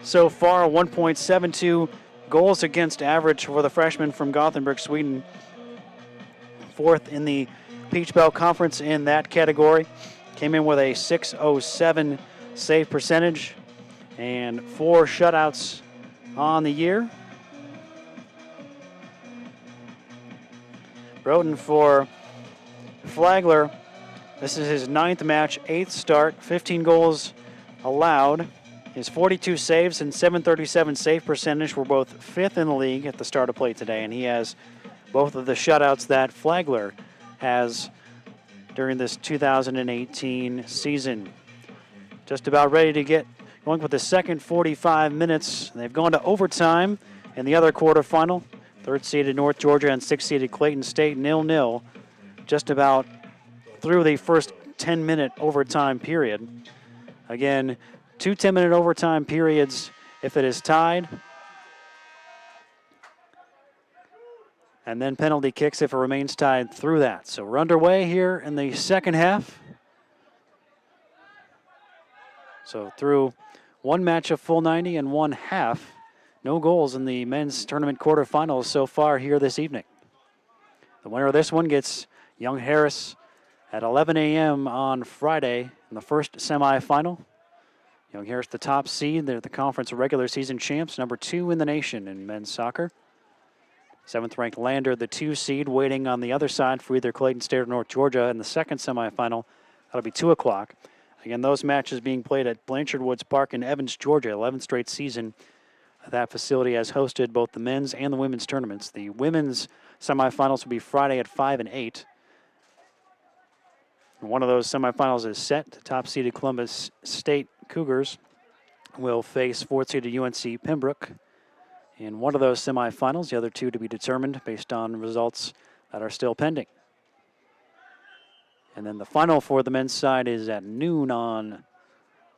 so far, 1.72 goals against average for the freshman from Gothenburg, Sweden. 4th in the Peach Belt Conference in that category. Came in with a .607 save percentage and 4 shutouts on the year. Broughton for Flagler. This is his 9th match, 8th start, 15 goals allowed. His 42 saves and .737 save percentage were both 5th in the league at the start of play today, and he has both of the shutouts that Flagler has during this 2018 season. Just about ready to get going with the second 45 minutes. They've gone to overtime in the other quarterfinal. 3rd-seeded North Georgia and 6th-seeded Clayton State 0-0. Just about through the first 10-minute overtime period. Again, 2 10-minute overtime periods if it is tied. And then penalty kicks if it remains tied through that. So we're underway here in the second half. So through 1 match of full 90 and 1 half, no goals in the men's tournament quarterfinals so far here this evening. The winner of this one gets Young Harris at 11 a.m. on Friday in the first semifinal. Young Harris, the top seed. They're the conference regular season champs, number 2 in the nation in men's soccer. 7th-ranked Lander, the 2 seed, waiting on the other side for either Clayton State or North Georgia in the second semifinal. That'll be 2 o'clock. Again, those matches being played at Blanchard Woods Park in Evans, Georgia. 11th straight season. That facility has hosted both the men's and the women's tournaments. The women's semifinals will be Friday at 5 and 8. One of those semifinals is set. The top-seeded Columbus State Cougars will face 4th-seeded UNC Pembroke in one of those semifinals. The other 2 to be determined based on results that are still pending. And then the final for the men's side is at noon on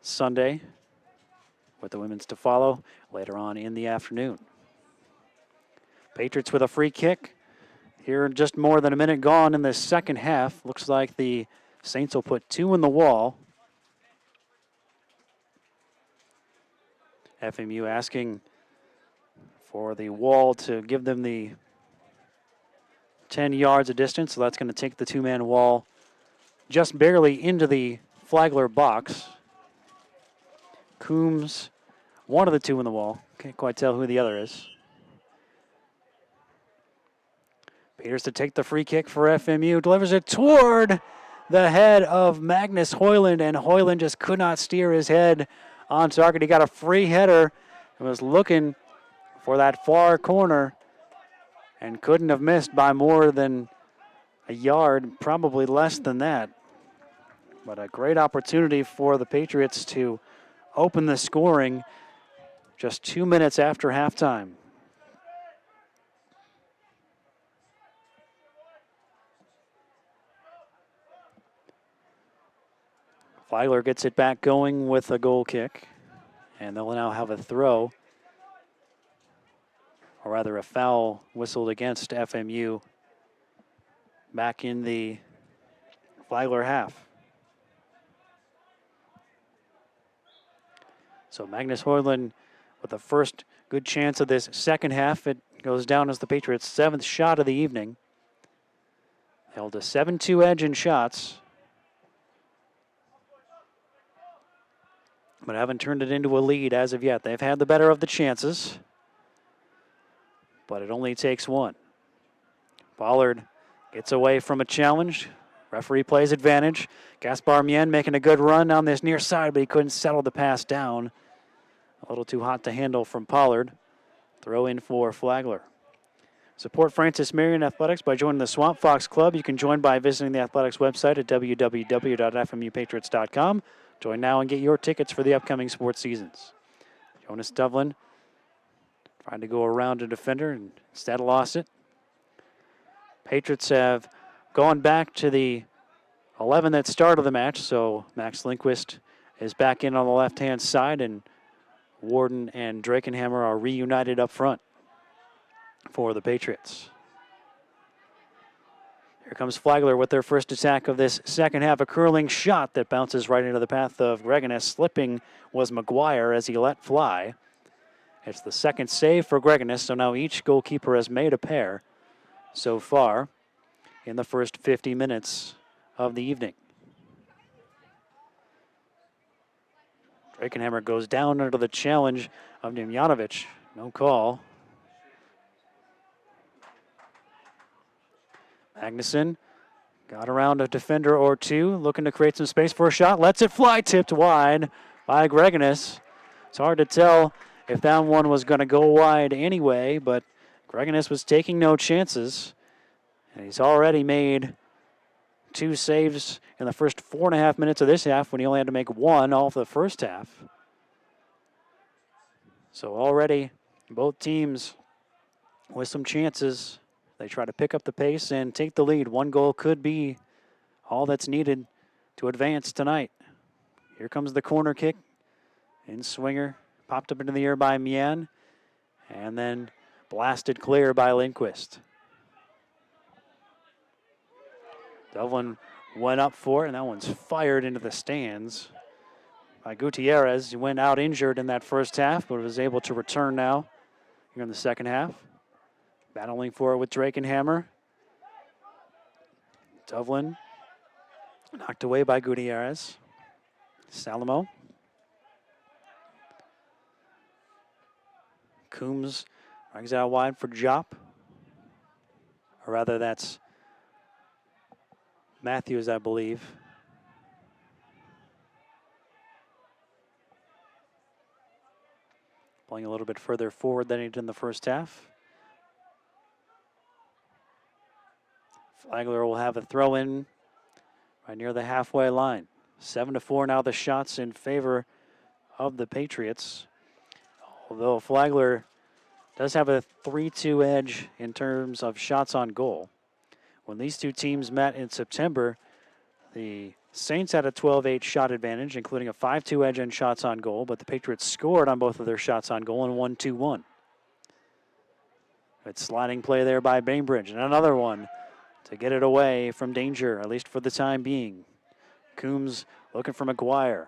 Sunday, with the women's to follow later on in the afternoon. Patriots with a free kick. Here just more than a minute gone in the second half. Looks like the Saints will put 2 in the wall. FMU asking for the wall to give them the 10 yards of distance, so that's going to take the 2-man wall just barely into the Flagler box. Coombs, one of the 2 in the wall. Can't quite tell who the other is. Peters to take the free kick for FMU. Delivers it toward the head of Magnus Hoyland, and Hoyland just could not steer his head on target. He got a free header and was looking for that far corner and couldn't have missed by more than a yard, probably less than that. But a great opportunity for the Patriots to open the scoring just 2 minutes after halftime. Flagler gets it back going with a goal kick, and they'll now have a throw, or rather a foul whistled against FMU back in the Flagler half. So Magnus Hoyland with the first good chance of this second half. It goes down as the Patriots' 7th shot of the evening. Held a 7-2 edge in shots, but haven't turned it into a lead as of yet. They've had the better of the chances, but it only takes 1. Pollard gets away from a challenge. Referee plays advantage. Gaspar Mien making a good run on this near side, but he couldn't settle the pass down. A little too hot to handle from Pollard. Throw in for Flagler. Support Francis Marion Athletics by joining the Swamp Fox Club. You can join by visiting the athletics website at www.fmupatriots.com. Join now and get your tickets for the upcoming sports seasons. Jonas Devlin trying to go around a defender and instead lost it. Patriots have gone back to the 11 that started the match, so Max Lindquist is back in on the left-hand side, and Warden and Drakenhammer are reunited up front for the Patriots. Here comes Flagler with their first attack of this second half. A curling shot that bounces right into the path of Greganis. Slipping was McGuire as he let fly. It's the second save for Greganis, so now each goalkeeper has made a pair so far in the first 50 minutes of the evening. Drakenhammer goes down under the challenge of Demjanovic. No call. Magnuson got around a defender or two, looking to create some space for a shot. Lets it fly, tipped wide by Greganis. It's hard to tell if that one was going to go wide anyway, but Greganis was taking no chances. And he's already made 2 saves in the first 4.5 minutes of this half when he only had to make 1 all of the first half. So already both teams with some chances. They try to pick up the pace and take the lead. 1 goal could be all that's needed to advance tonight. Here comes the corner kick. In swinger, popped up into the air by Mian, and then blasted clear by Lindquist. Devlin went up for it, and that one's fired into the stands by Gutierrez. He went out injured in that first half, but was able to return now here in the second half. Battling for it with Drakenhammer. Devlin knocked away by Gutierrez. Salamo. Coombs brings out wide for Jop. Or rather, that's Matthews, I believe. Playing a little bit further forward than he did in the first half. Flagler will have a throw in right near the halfway line. 7-4 now the shots in favor of the Patriots. Although Flagler does have a 3-2 edge in terms of shots on goal. When these two teams met in September, the Saints had a 12-8 shot advantage, including a 5-2 edge in shots on goal, but the Patriots scored on both of their shots on goal and won 2-1. It's sliding play there by Bainbridge, and another one to get it away from danger, at least for the time being. Coombs looking for McGuire.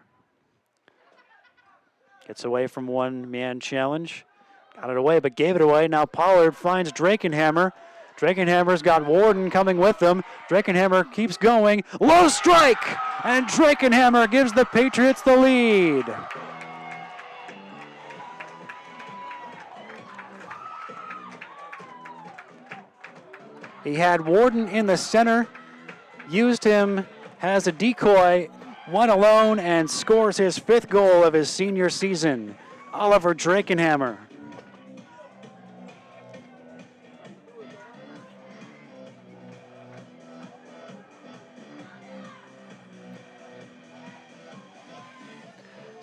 Gets away from one-man challenge. Got it away, but gave it away. Now Pollard finds Drakenhammer. Drakenhammer's got Warden coming with him. Drakenhammer keeps going. Low strike! And Drakenhammer gives the Patriots the lead. He had Warden in the center, used him as a decoy, went alone, and scores his 5th goal of his senior season. Oliver Drakenhammer.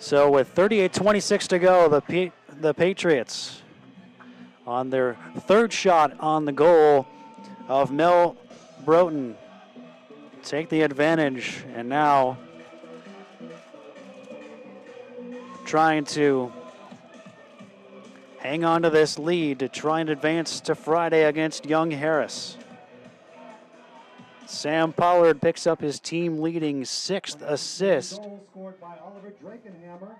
So with 38:26 to go, the Patriots on their 3rd shot on the goal of Mel Broughton take the advantage, and now trying to hang on to this lead to try and advance to Friday against Young Harris. Sam Pollard picks up his team leading 6th assist. Goal scored by Oliver Drakenhammer.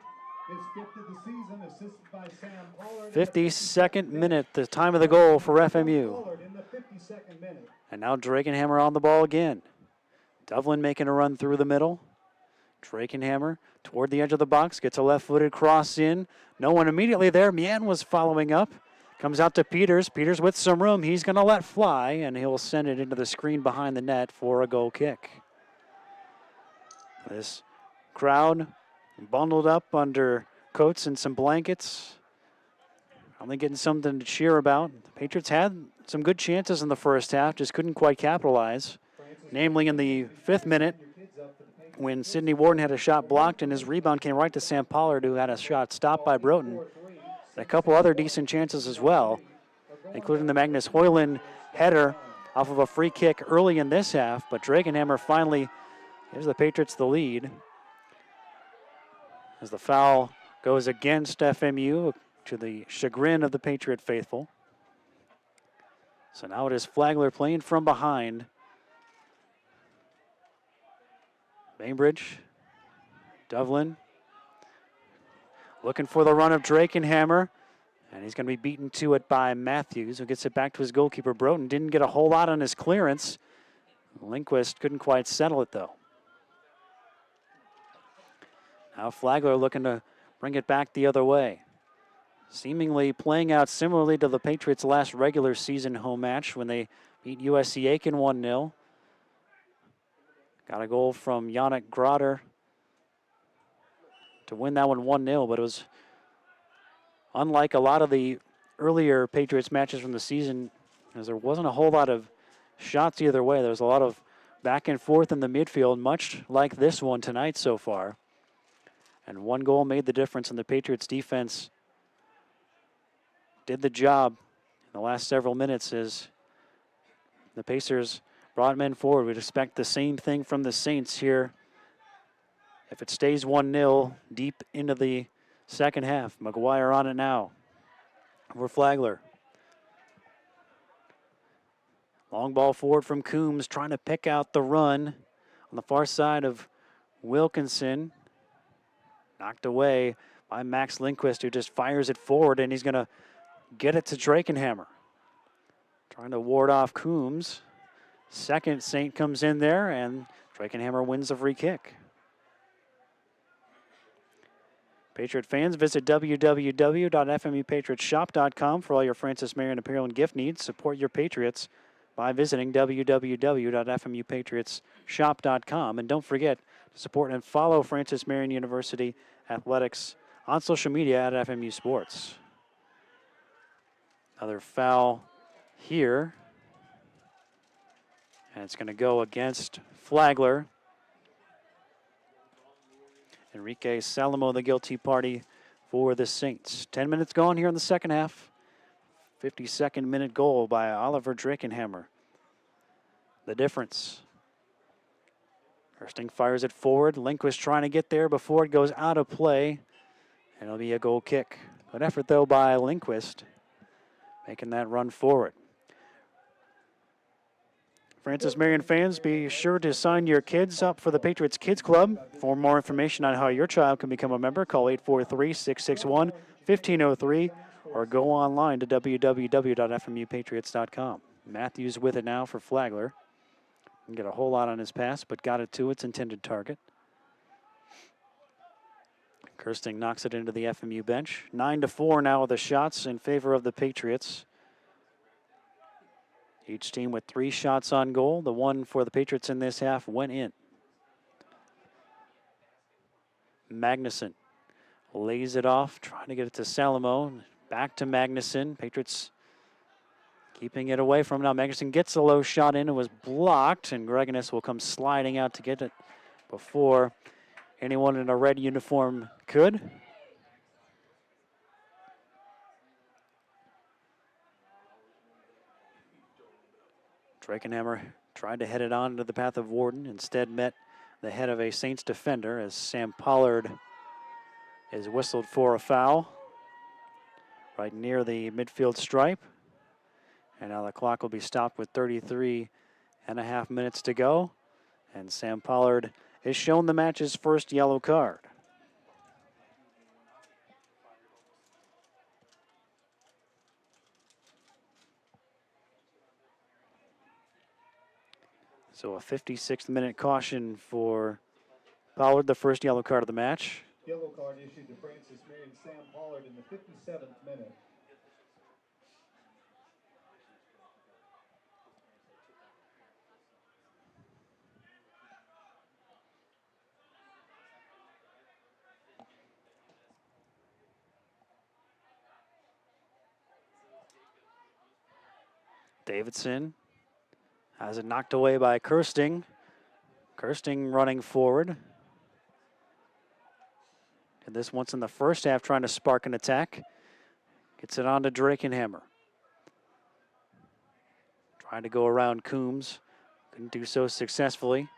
His 5th of the season, assisted by Sam Pollard. 52nd minute, the time of the goal for FMU. Pollard in the 52nd minute. And now Drakenhammer on the ball again. Devlin making a run through the middle. Drakenhammer toward the edge of the box, gets a left-footed cross in. No one immediately there. Mian was following up. Comes out to Peters. Peters with some room. He's going to let fly, and he'll send it into the screen behind the net for a goal kick. This crowd bundled up under coats and some blankets. Only getting something to cheer about. The Patriots had some good chances in the first half, just couldn't quite capitalize. Namely in the 5th minute when Sidney Warden had a shot blocked and his rebound came right to Sam Pollard, who had a shot stopped by Broughton. And a couple other decent chances as well, including the Magnus Hoyland header off of a free kick early in this half. But Drakenhammer finally gives the Patriots the lead as the foul goes against FMU to the chagrin of the Patriot faithful. So now it is Flagler playing from behind. Bainbridge, Devlin, looking for the run of Drakenhammer, and he's going to be beaten to it by Matthews, who gets it back to his goalkeeper, Broughton. Didn't get a whole lot on his clearance. Lindquist couldn't quite settle it, though. Now Flagler looking to bring it back the other way. Seemingly playing out similarly to the Patriots' last regular season home match when they beat USC Aiken 1-0. Got a goal from Yannick Grotter to win that one 1-0, but it was unlike a lot of the earlier Patriots matches from the season, as there wasn't a whole lot of shots either way. There was a lot of back and forth in the midfield, much like this one tonight so far. And one goal made the difference, and the Patriots defense did the job in the last several minutes as the Pacers brought men forward. We'd expect the same thing from the Saints here if it stays 1-0 deep into the second half. McGuire on it now over Flagler. Long ball forward from Coombs, trying to pick out the run on the far side of Wilkinson. Knocked away by Max Lindquist, who just fires it forward, and he's going to get it to Drakenhammer. Trying to ward off Coombs. Second Saint comes in there, and Drakenhammer wins the free kick. Patriot fans, visit www.fmupatriotshop.com for all your Francis Marion apparel and gift needs. Support your Patriots by visiting www.fmupatriotshop.com. And don't forget to support and follow Francis Marion University Athletics on social media at FMU Sports. Another foul here. And it's going to go against Flagler. Enrique Salamo, the guilty party for the Saints. 10 minutes gone here in the second half. 52nd minute goal by Oliver Drakenhammer. The difference. Hursting fires it forward. Lindquist trying to get there before it goes out of play. And it'll be a goal kick. Good effort, though, by Lindquist, making that run forward. Francis Marion fans, be sure to sign your kids up for the Patriots Kids Club. For more information on how your child can become a member, call 843-661-1503 or go online to www.fmupatriots.com. Matthews with it now for Flagler. Didn't get a whole lot on his pass, but got it to its intended target. Kirsting knocks it into the FMU bench. 9-4 now with the shots in favor of the Patriots. Each team with 3 shots on goal. The one for the Patriots in this half went in. Magnuson lays it off, trying to get it to Salamo. Back to Magnuson. Patriots keeping it away from him. Now Magnuson gets a low shot in. It was blocked, and Gregonis will come sliding out to get it before anyone in a red uniform could. Drakenhammer tried to head it on into the path of Warden. Instead met the head of a Saints defender as Sam Pollard is whistled for a foul right near the midfield stripe. And now the clock will be stopped with 33.5 minutes to go. And Sam Pollard is shown the match's first yellow card. So a 56th minute caution for Pollard, the first yellow card of the match. Yellow card issued to Francis Marion Sam Pollard in the 57th minute. Davidson has it knocked away by Kirsting. Kirsting running forward. And this once in the first half trying to spark an attack. Gets it on to Drakenhammer. Trying to go around Coombs. Couldn't do so successfully.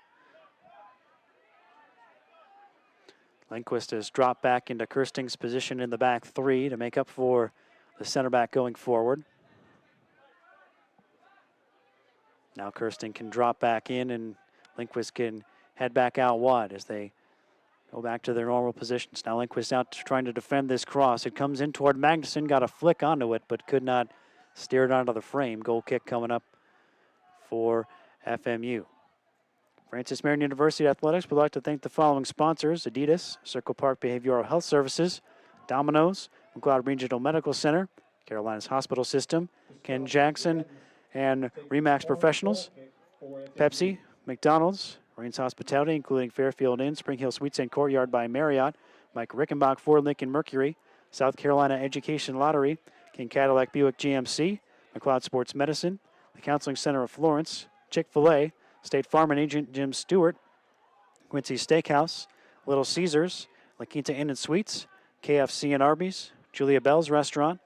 Lindquist has dropped back into Kirsting's position in the back three to make up for the center back going forward. Now Kirsting can drop back in and Lindquist can head back out wide as they go back to their normal positions. Now Lindquist out trying to defend this cross. It comes in toward Magnuson, got a flick onto it, but could not steer it onto the frame. Goal kick coming up for FMU. Francis Marion University Athletics would like to thank the following sponsors: Adidas, Circle Park Behavioral Health Services, Domino's, McLeod Regional Medical Center, Carolinas Hospital System, Ken Jackson and Remax Professionals, Pepsi, McDonald's, Rains Hospitality, including Fairfield Inn, Spring Hill Suites and Courtyard by Marriott, Mike Rickenbach, Ford Lincoln Mercury, South Carolina Education Lottery, King Cadillac Buick GMC, McLeod Sports Medicine, the Counseling Center of Florence, Chick-fil-A, State Farm and Agent Jim Stewart, Quincy Steakhouse, Little Caesars, La Quinta Inn and Suites, KFC and Arby's, Julia Bell's Restaurant,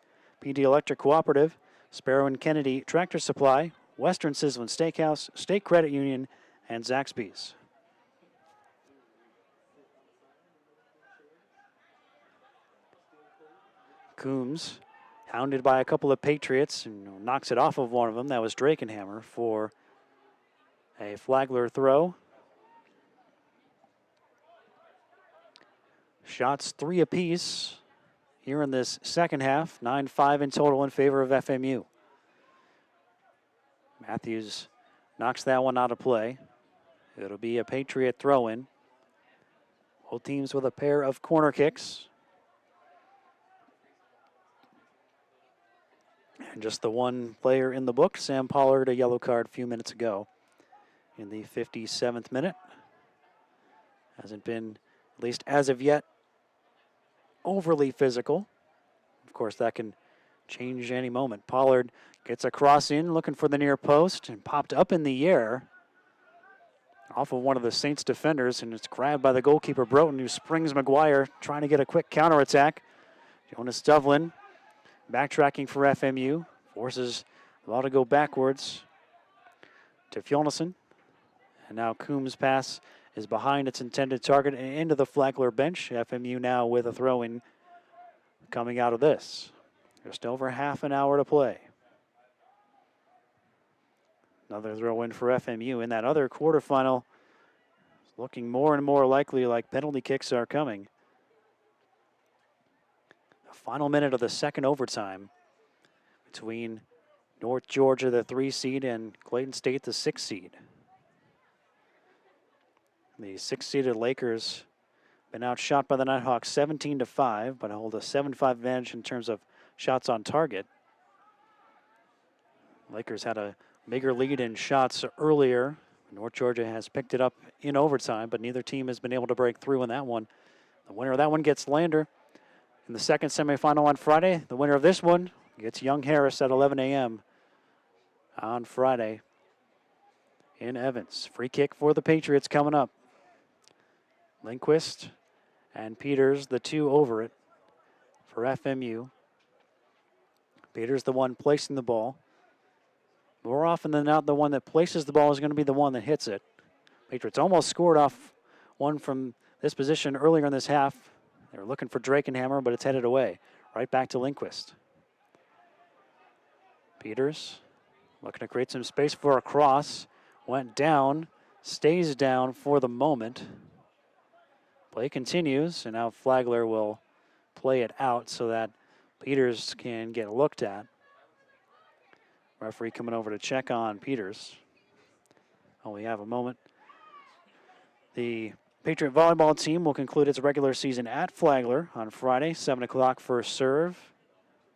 PD Electric Cooperative, Sparrow and Kennedy Tractor Supply, Western Sizzlin Steakhouse, State Credit Union, and Zaxby's. Coombs, hounded by a couple of Patriots, and knocks it off of one of them. That was Drakenhammer for a Flagler throw. Shots 3 apiece here in this second half. 9-5 in total in favor of FMU. Matthews knocks that one out of play. It'll be a Patriot throw-in. Both teams with a pair of corner kicks. And just the one player in the book, Sam Pollard, a yellow card a few minutes ago in the 57th minute. Hasn't been, at least as of yet, overly physical. Of course, that can change any moment. Pollard gets a cross in, looking for the near post, and popped up in the air off of one of the Saints defenders, and it's grabbed by the goalkeeper, Broughton, who springs McGuire, trying to get a quick counterattack. Jonas Duvlin backtracking for FMU, forces the ball to go backwards to Fjolnison. And now Coombs' pass is behind its intended target and into the Flagler bench. FMU now with a throw-in coming out of this. Just over half an hour to play. Another throw-in for FMU in that other quarterfinal. It's looking more and more likely like penalty kicks are coming. The final minute of the second overtime between North Georgia, the 3 seed, and Clayton State, the 6 seed. The 6-seeded Lakers been outshot by the Nighthawks 17-5, but hold a 7-5 advantage in terms of shots on target. Lakers had a bigger lead in shots earlier. North Georgia has picked it up in overtime, but neither team has been able to break through in that one. The winner of that one gets Lander in the second semifinal on Friday. The winner of this one gets Young Harris at 11 a.m. on Friday in Evans. Free kick for the Patriots coming up. Lindquist and Peters, the two over it for FMU. Peters the one placing the ball. More often than not, the one that places the ball is going to be the one that hits it. Patriots almost scored off one from this position earlier in this half. They were looking for Drakenhammer, but it's headed away. Right back to Lindquist. Peters looking to create some space for a cross. Went down, stays down for the moment. Play continues, and now Flagler will play it out so that Peters can get looked at. Referee coming over to check on Peters. Oh, we have a moment. The Patriot volleyball team will conclude its regular season at Flagler on Friday, 7 o'clock first serve.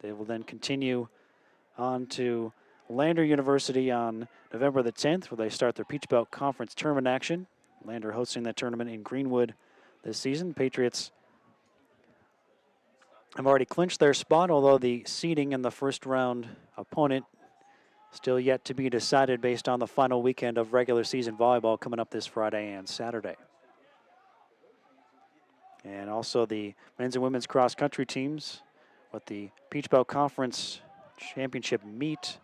They will then continue on to Lander University on November the 10th, where they start their Peach Belt Conference tournament action. Lander hosting that tournament in Greenwood this season. Patriots have already clinched their spot, although the seeding in the first round opponent still yet to be decided based on the final weekend of regular season volleyball coming up this Friday and Saturday. And also the men's and women's cross country teams with the Peach Belt Conference Championship meet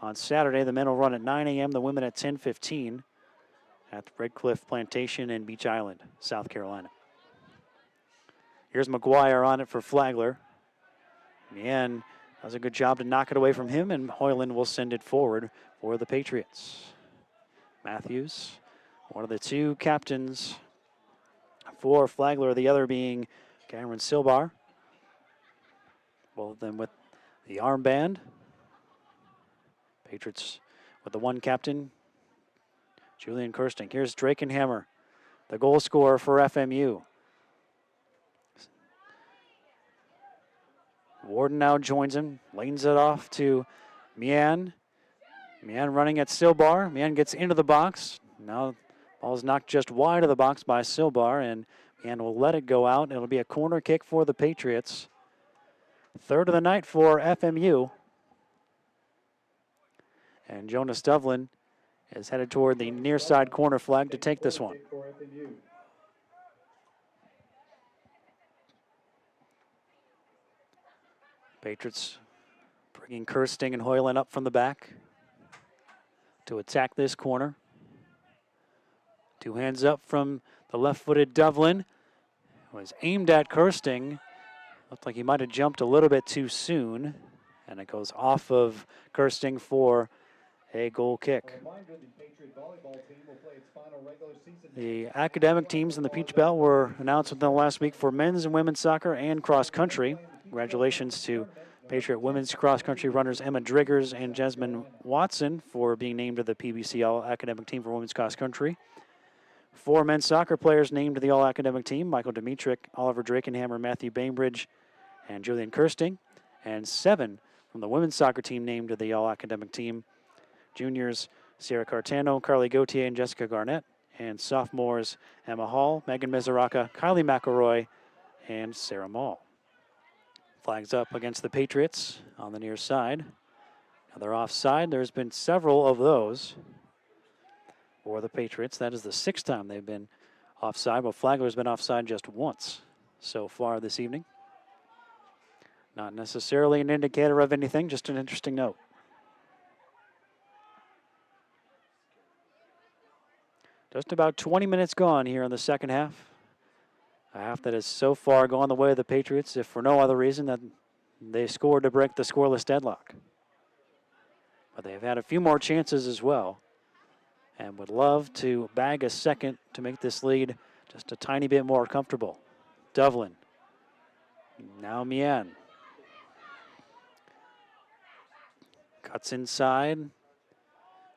on Saturday. The men will run at 9 a.m., the women at 10:15 at the Red Cliff Plantation in Beach Island, South Carolina. Here's McGuire on it for Flagler. Meehan does a good job to knock it away from him, and Hoyland will send it forward for the Patriots. Matthews, one of the two captains for Flagler, the other being Cameron Silbar. Both of them with the armband. Patriots with the one captain, Julian Kirsting. Here's Drakenhammer, the goal scorer for FMU. Warden now joins him, lanes it off to Meehan. Meehan running at Silbar. Meehan gets into the box. Now ball's knocked just wide of the box by Silbar, and Meehan will let it go out. It'll be a corner kick for the Patriots. Third of the night for FMU. And Jonas Devlin is headed toward the near side corner flag to take this one. Patriots bringing Kirsting and Hoyland up from the back to attack this corner. Two hands up from the left-footed Devlin. Was aimed at Kirsting. Looked like he might have jumped a little bit too soon. And it goes off of Kirsting for a goal kick. The academic teams in the Peach Belt were announced within the last week for men's and women's soccer and cross country. Congratulations to Patriot women's cross country runners Emma Driggers and Jasmine Watson for being named to the PBC All-Academic Team for women's cross country. 4 men's soccer players named to the All-Academic Team: Michael Dimitrick, Oliver Drakenhammer, Matthew Bainbridge, and Julian Kirsting. And 7 from the women's soccer team named to the All-Academic Team: juniors Sierra Cartano, Carly Gauthier, and Jessica Garnett, and sophomores Emma Hall, Megan Mizuraka, Kylie McElroy, and Sarah Mall. Flags up against the Patriots on the near side. Now they're offside. There's been several of those for the Patriots. That is the 6th time they've been offside. Well, Flagler's been offside just once so far this evening. Not necessarily an indicator of anything, just an interesting note. Just about 20 minutes gone here in the second half. A half that has so far gone the way of the Patriots, if for no other reason that they scored to break the scoreless deadlock. But they've had a few more chances as well, and would love to bag a second to make this lead just a tiny bit more comfortable. Devlin. Now Meehan. Cuts inside.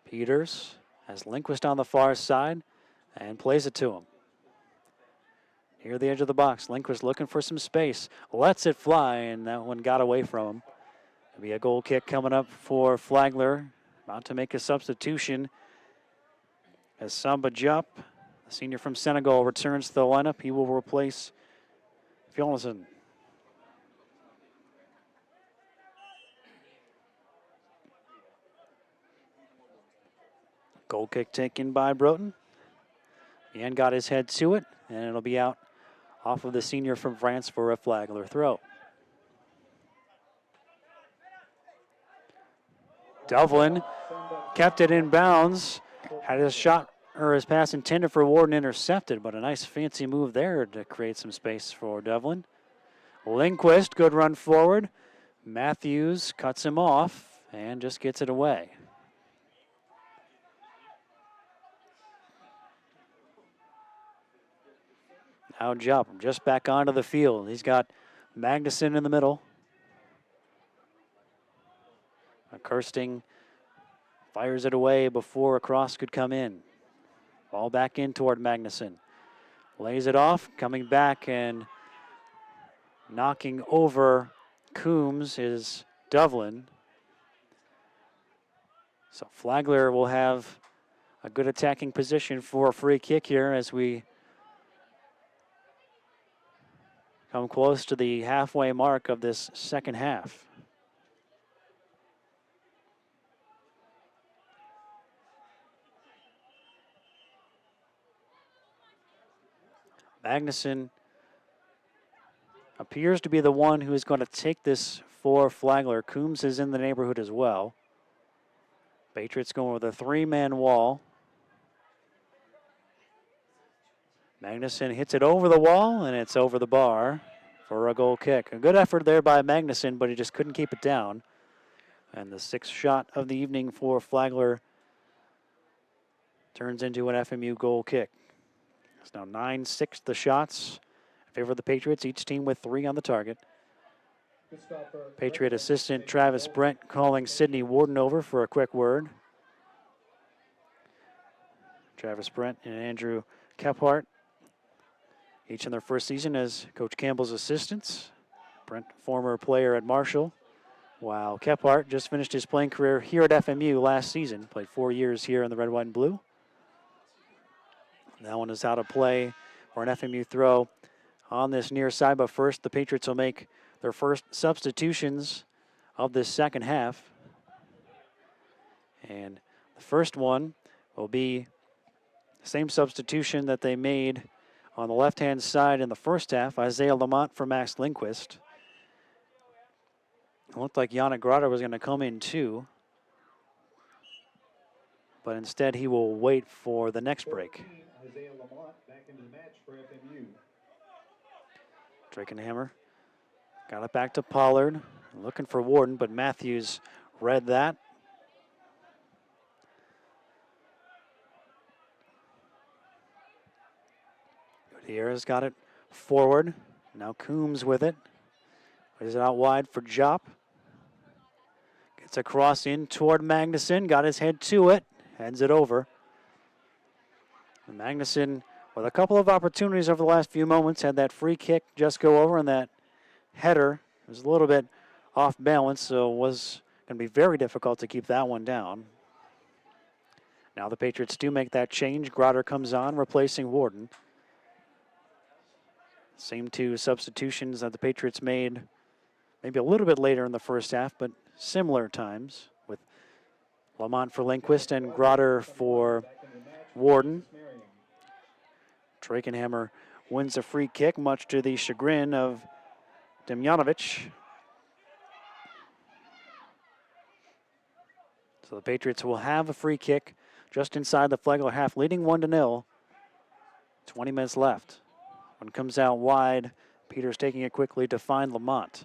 Peters has Lindquist on the far side and plays it to him. Near the edge of the box, Lindquist looking for some space. Lets it fly, and that one got away from him. It'll be a goal kick coming up for Flagler. About to make a substitution as Samba Diop, the senior from Senegal, returns to the lineup. He will replace Fjolnison. Goal kick taken by Broughton. Ian got his head to it, and it'll be out off of the senior from France for a Flagler throw. Devlin kept it in bounds. Had his shot or his pass intended for Warden intercepted, but a nice fancy move there to create some space for Devlin. Lindquist, good run forward. Matthews cuts him off and just gets it away. Now Diop just back onto the field. He's got Magnuson in the middle. Kirsting fires it away before a cross could come in. Ball back in toward Magnuson. Lays it off, coming back and knocking over Coombs is Devlin. So Flagler will have a good attacking position for a free kick here as we come close to the halfway mark of this second half. Magnuson appears to be the one who is going to take this for Flagler. Coombs is in the neighborhood as well. Patriots going with a three-man wall. Magnuson hits it over the wall, and it's over the bar for a goal kick. A good effort there by Magnuson, but he just couldn't keep it down. And the sixth shot of the evening for Flagler turns into an FMU goal kick. It's now 9-6 the shots in favor of the Patriots, each team with 3 on the target. Patriot assistant Travis Brent calling Sidney Warden over for a quick word. Travis Brent and Andrew Kephart, each in their first season as Coach Campbell's assistants. Brent, former player at Marshall, while Kephart just finished his playing career here at FMU last season. Played 4 years here in the red, white, and blue. That one is out of play for an FMU throw on this near side, but first the Patriots will make their first substitutions of this second half. And the first one will be the same substitution that they made on the left-hand side in the first half. Isaiah Lamont for Max Lindquist. It looked like Yannick Grotter was going to come in too, but instead he will wait for the next break. Isaiah Lamont back into the match for FMU. Drakenhammer got it back to Pollard, looking for Warden, but Matthews read that. Gutierrez got it forward. Now Coombs with it. Is it out wide for Jop? Gets a cross in toward Magnuson. Got his head to it. Heads it over. And Magnuson, with a couple of opportunities over the last few moments, had that free kick just go over, and that header was a little bit off balance, so it was going to be very difficult to keep that one down. Now the Patriots do make that change. Grotter comes on, replacing Warden. Same two substitutions that the Patriots made maybe a little bit later in the first half, but similar times, with Lamont for Lindquist and Grotter for Warden. Drakenhammer wins a free kick, much to the chagrin of Demjanovic. So the Patriots will have a free kick just inside the Flagler half, leading 1-0. 20 minutes left. One comes out wide. Peters taking it quickly to find Lamont.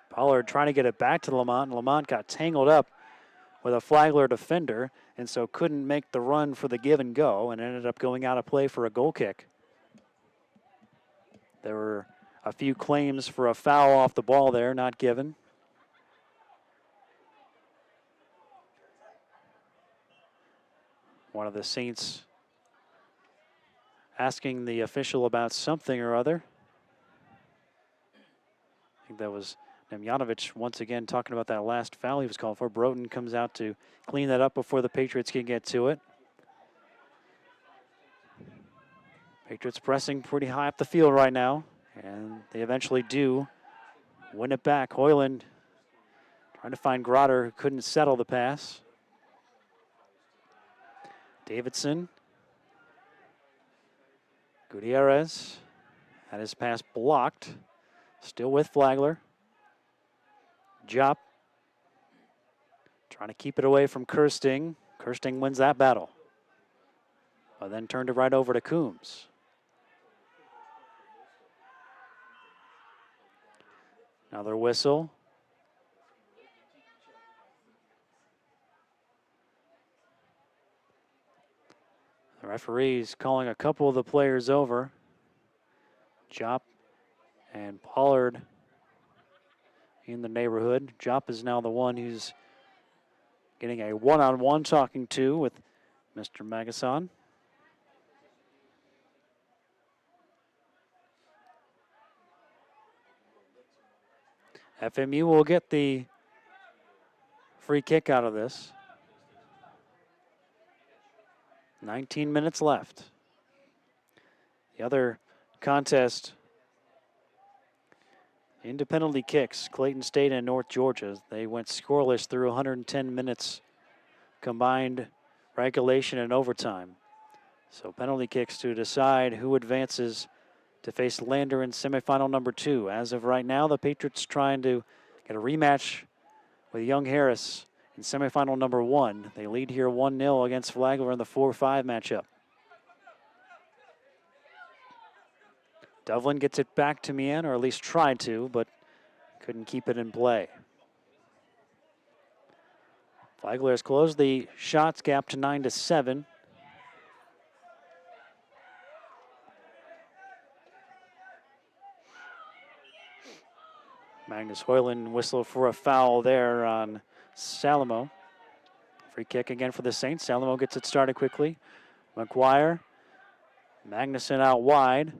Pollard trying to get it back to Lamont, and Lamont got tangled up with a Flagler defender, and so couldn't make the run for the give and go, and ended up going out of play for a goal kick. There were a few claims for a foul off the ball there, not given. One of the Saints asking the official about something or other. I think that was Demjanovic once again talking about that last foul he was called for. Broughton comes out to clean that up before the Patriots can get to it. Patriots pressing pretty high up the field right now, and they eventually do win it back. Hoyland trying to find Grotter, who couldn't settle the pass. Davidson. Gutierrez had his pass blocked. Still with Flagler. Jop trying to keep it away from Kirsting. Kirsting wins that battle. But then turned it right over to Coombs. Another whistle. The referee's calling a couple of the players over. Jop and Pollard in the neighborhood. Jop is now the one who's getting a one-on-one talking to with Mr. Magasan. FMU will get the free kick out of this. 19 minutes left. The other contest, into penalty kicks, Clayton State and North Georgia. They went scoreless through 110 minutes combined regulation and overtime. So penalty kicks to decide who advances to face Lander in semifinal number 2. As of right now, the Patriots trying to get a rematch with Young Harris in semifinal number 1. They lead here 1-0 against Flagler in the 4-5 matchup. Devlin gets it back to Meehan, or at least tried to, but couldn't keep it in play. Flagler has closed the shots gap to 9-7. Magnus Hoyland whistled for a foul there on Salamo. Free kick again for the Saints. Salamo gets it started quickly. McGuire. Magnuson out wide.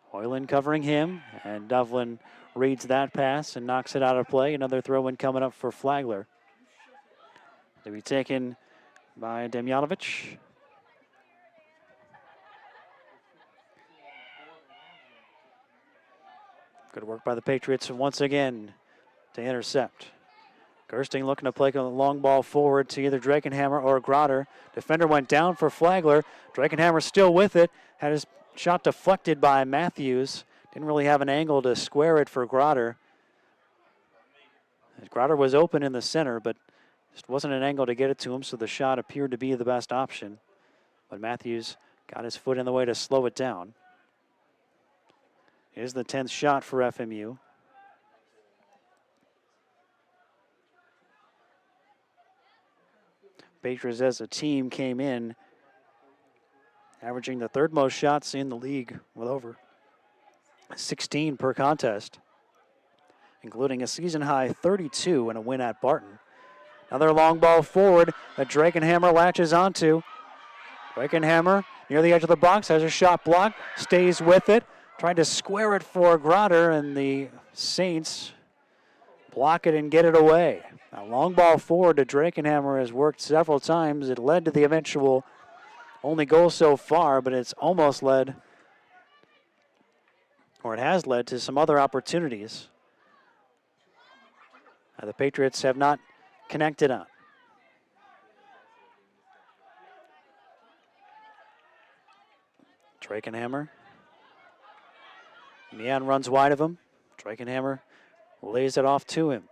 Hoyland covering him, and Devlin reads that pass and knocks it out of play. Another throw-in coming up for Flagler. To be taken by Demjanovic. Good work by the Patriots once again to intercept. Gersting looking to play a long ball forward to either Drakenhammer or Grotter. Defender went down for Flagler. Drakenhammer still with it. Had his shot deflected by Matthews. Didn't really have an angle to square it for Grotter. Grotter was open in the center, but just wasn't an angle to get it to him, so the shot appeared to be the best option. But Matthews got his foot in the way to slow it down. Here's the 10th shot for FMU. Patriots as a team came in averaging the third most shots in the league with over 16 per contest, including a season-high 32 and a win at Barton. Another long ball forward that Drakenhammer latches onto. Drakenhammer near the edge of the box, has a shot blocked, stays with it, tried to square it for Grotter, and the Saints block it and get it away. A long ball forward to Drakenhammer has worked several times. It led to the eventual only goal so far, but it's almost led, or it has led to some other opportunities. The Patriots have not connected on. Drakenhammer. Meehan runs wide of him. Drakenhammer lays it off to him.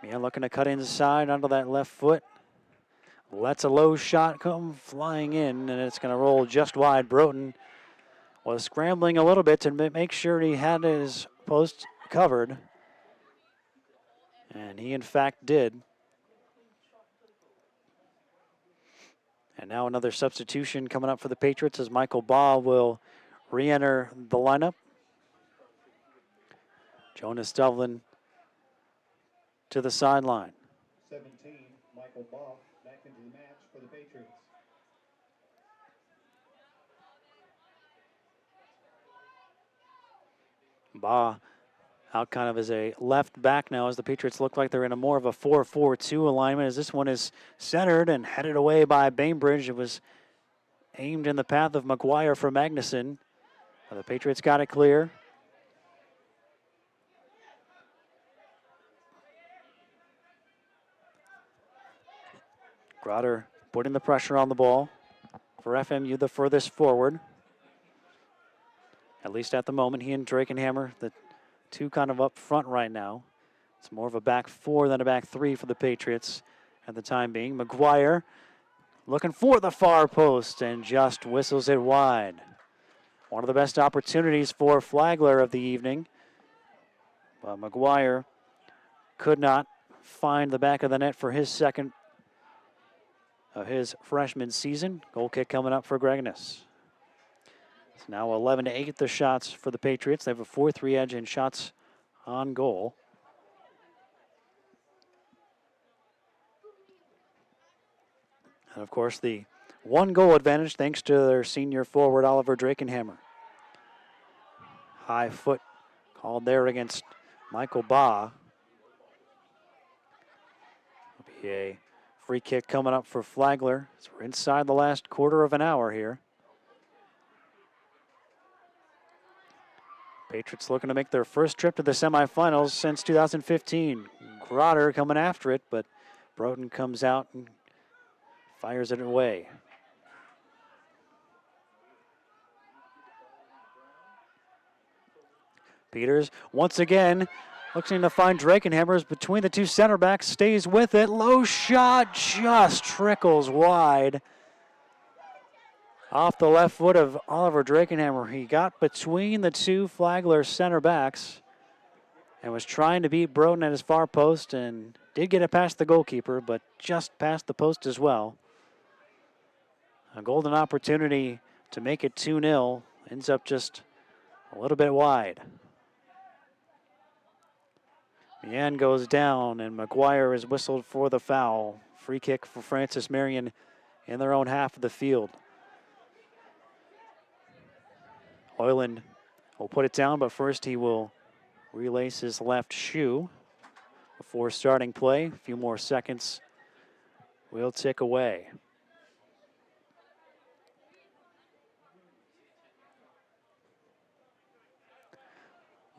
Meehan looking to cut inside onto that left foot. Lets a low shot come flying in, and it's going to roll just wide. Broughton was scrambling a little bit to make sure he had his post covered. And he, in fact, did. And now another substitution coming up for the Patriots as Michael Baugh will re-enter the lineup. Jonas Devlin to the sideline. 17, Michael Baugh back into the match for the Patriots. Baugh out kind of as a left back now, as the Patriots look like they're in a more of a 4-4-2 alignment, as this one is centered and headed away by Bainbridge. It was aimed in the path of McGuire for Magnuson. The Patriots got it clear. Grotter putting the pressure on the ball for FMU, the furthest forward. At least at the moment, he and Drakenhammer, the two kind of up front right now. It's more of a back four than a back three for the Patriots at the time being. McGuire looking for the far post and just whistles it wide. One of the best opportunities for Flagler of the evening. But McGuire could not find the back of the net for his second of his freshman season. Goal kick coming up for Gregness. It's now 11-8 the shots for the Patriots. They have a 4-3 edge in shots on goal. And of course, the one goal advantage thanks to their senior forward, Oliver Drakenhammer. High foot called there against Michael Baugh. It'll be a free kick coming up for Flagler. So we're inside the last quarter of an hour here. Patriots looking to make their first trip to the semifinals since 2015. Grotter coming after it, but Broughton comes out and fires it away. Peters once again looking to find Drakenhammer's between the two center backs, stays with it. Low shot just trickles wide. Off the left foot of Oliver Drakenhammer. He got between the two Flagler center backs and was trying to beat Broden at his far post and did get it past the goalkeeper, but just past the post as well. A golden opportunity to make it 2-0. Ends up just a little bit wide. Meehan goes down, and McGuire is whistled for the foul. Free kick for Francis Marion in their own half of the field. Hoyland will put it down, but first he will relace his left shoe before starting play. A few more seconds will tick away.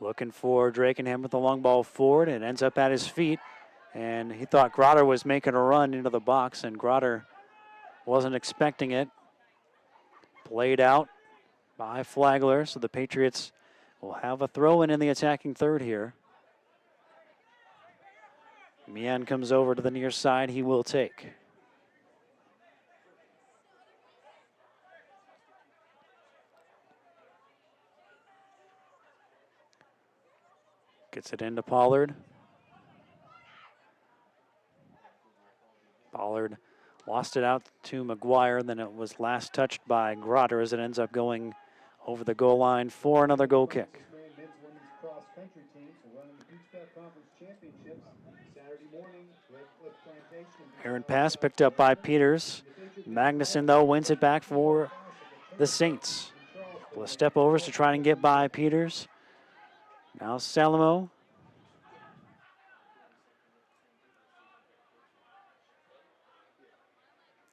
Looking for Drakenham with the long ball forward. It ends up at his feet. And he thought Grotter was making a run into the box, and Grotter wasn't expecting it. Played out by Flagler, so the Patriots will have a throw-in in the attacking third here. Meehan comes over to the near side. He will take. Gets it into Pollard. Pollard lost it out to McGuire, then it was last touched by Grotter as it ends up going over the goal line for another goal kick. Men's women's cross country teams are running the Peach Belt Conference Championships Saturday morning. Redcliffe Plantation. Aaron pass picked up by Peters. Magnuson, though, wins it back for the Saints. Couple of step overs to try and get by Peters. Now Salamo.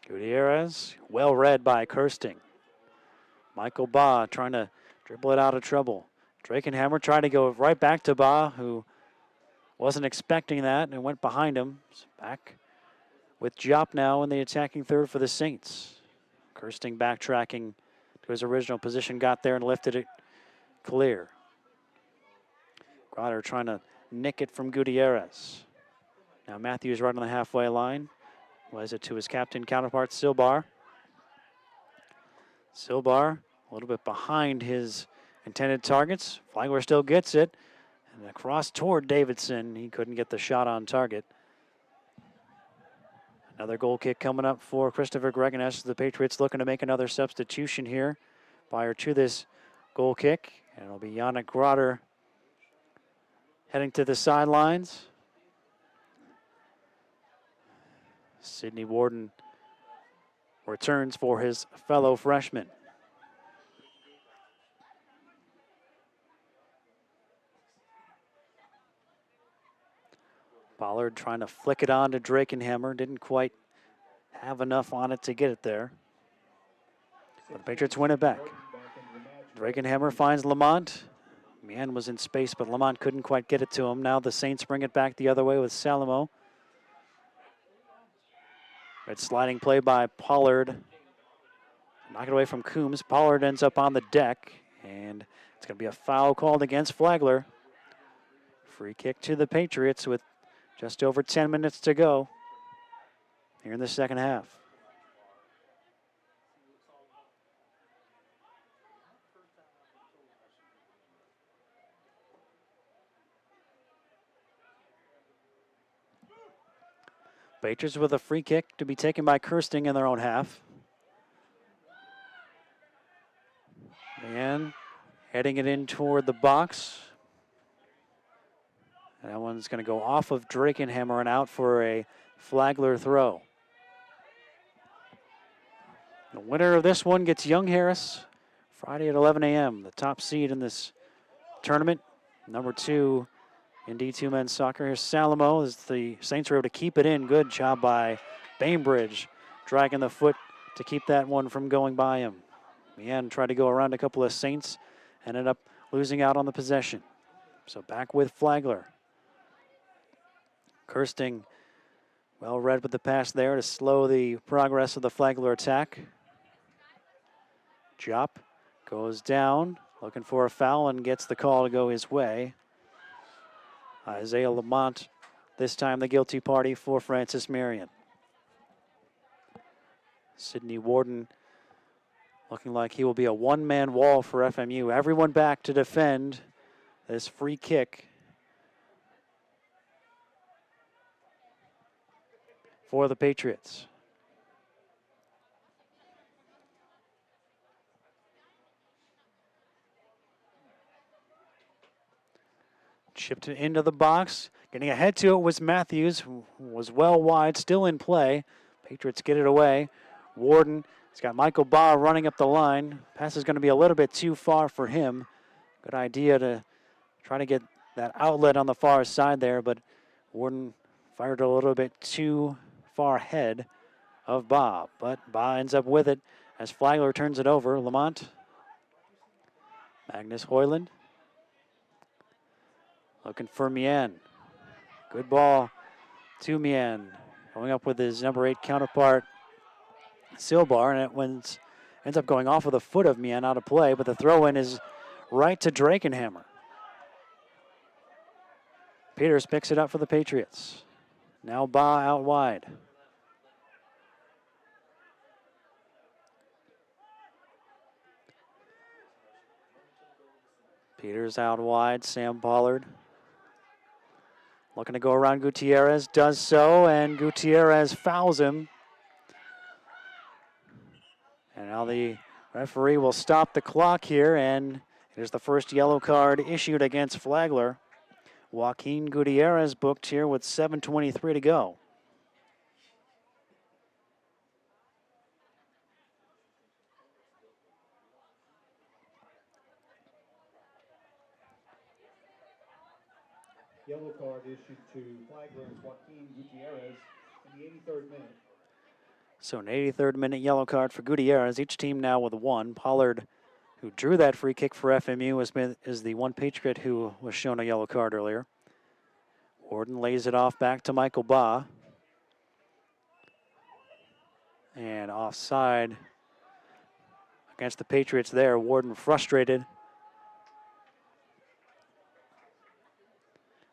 Gutierrez, well read by Kirsting. Michael Baugh trying to dribble it out of trouble. Drakenhammer tried to go right back to Baugh, who wasn't expecting that and went behind him. Back with Jop now in the attacking third for the Saints. Kirsting backtracking to his original position, got there and lifted it clear. Grotter trying to nick it from Gutierrez. Now Matthews right on the halfway line. Was it to his captain counterpart, Silbar. Silbar a little bit behind his intended targets. Flagler still gets it. And across toward Davidson. He couldn't get the shot on target. Another goal kick coming up for Christopher Greganes. The Patriots looking to make another substitution here prior to this goal kick. And it'll be Yannick Grotter heading to the sidelines. Sidney Warden returns for his fellow freshman. Pollard trying to flick it on to Drakenhammer. Didn't quite have enough on it to get it there. But the Patriots win it back. Drakenhammer finds Lamont. Meehan was in space, but Lamont couldn't quite get it to him. Now the Saints bring it back the other way with Salamo. Red sliding play by Pollard. Knock it away from Coombs. Pollard ends up on the deck, and it's going to be a foul called against Flagler. Free kick to the Patriots with just over 10 minutes to go here in the second half. Patriots with a free kick to be taken by Kirsting in their own half. And heading it in toward the box. And that one's going to go off of Drakenhammer and out for a Flagler throw. The winner of this one gets Young Harris Friday at 11 a.m., the top seed in this tournament. Number 2 in D2 men's soccer. Here's Salamo as the Saints are able to keep it in. Good job by Bainbridge, dragging the foot to keep that one from going by him. Meehan tried to go around a couple of Saints, ended up losing out on the possession. So back with Flagler. Kirsting Well read with the pass there to slow the progress of the Flagler attack. Jop goes down, looking for a foul, and gets the call to go his way. Isaiah Lamont, this time the guilty party for Francis Marion. Sidney Warden looking like he will be a one-man wall for FMU. Everyone back to defend this free kick for the Patriots. Chipped it into the box. Getting ahead to it was Matthews, who was well wide, still in play. Patriots get it away. Warden has got Michael Baugh running up the line. Pass is going to be a little bit too far for him. Good idea to try to get that outlet on the far side there, but Warden fired a little bit too far ahead of Baugh. But Baugh ends up with it as Flagler turns it over. Lamont. Magnus Hoyland. Looking for Mian. Good ball to Mian. Going up with his number 8 counterpart, Silbar, and it ends up going off of the foot of Mian out of play, but the throw-in is right to Drakenhammer. Peters picks it up for the Patriots. Now Baugh out wide. Peters out wide, Sam Pollard. Looking to go around Gutierrez, does so, and Gutierrez fouls him. And now the referee will stop the clock here, and here's the first yellow card issued against Flagler. Joaquin Gutierrez booked here with 7:23 to go. Yellow card issued to Flagler and Joaquin Gutierrez in the 83rd minute. So an 83rd minute yellow card for Gutierrez. Each team now with one. Pollard, who drew that free kick for FMU, is the one Patriot who was shown a yellow card earlier. Warden lays it off back to Michael Baugh. And offside against the Patriots there. Warden frustrated.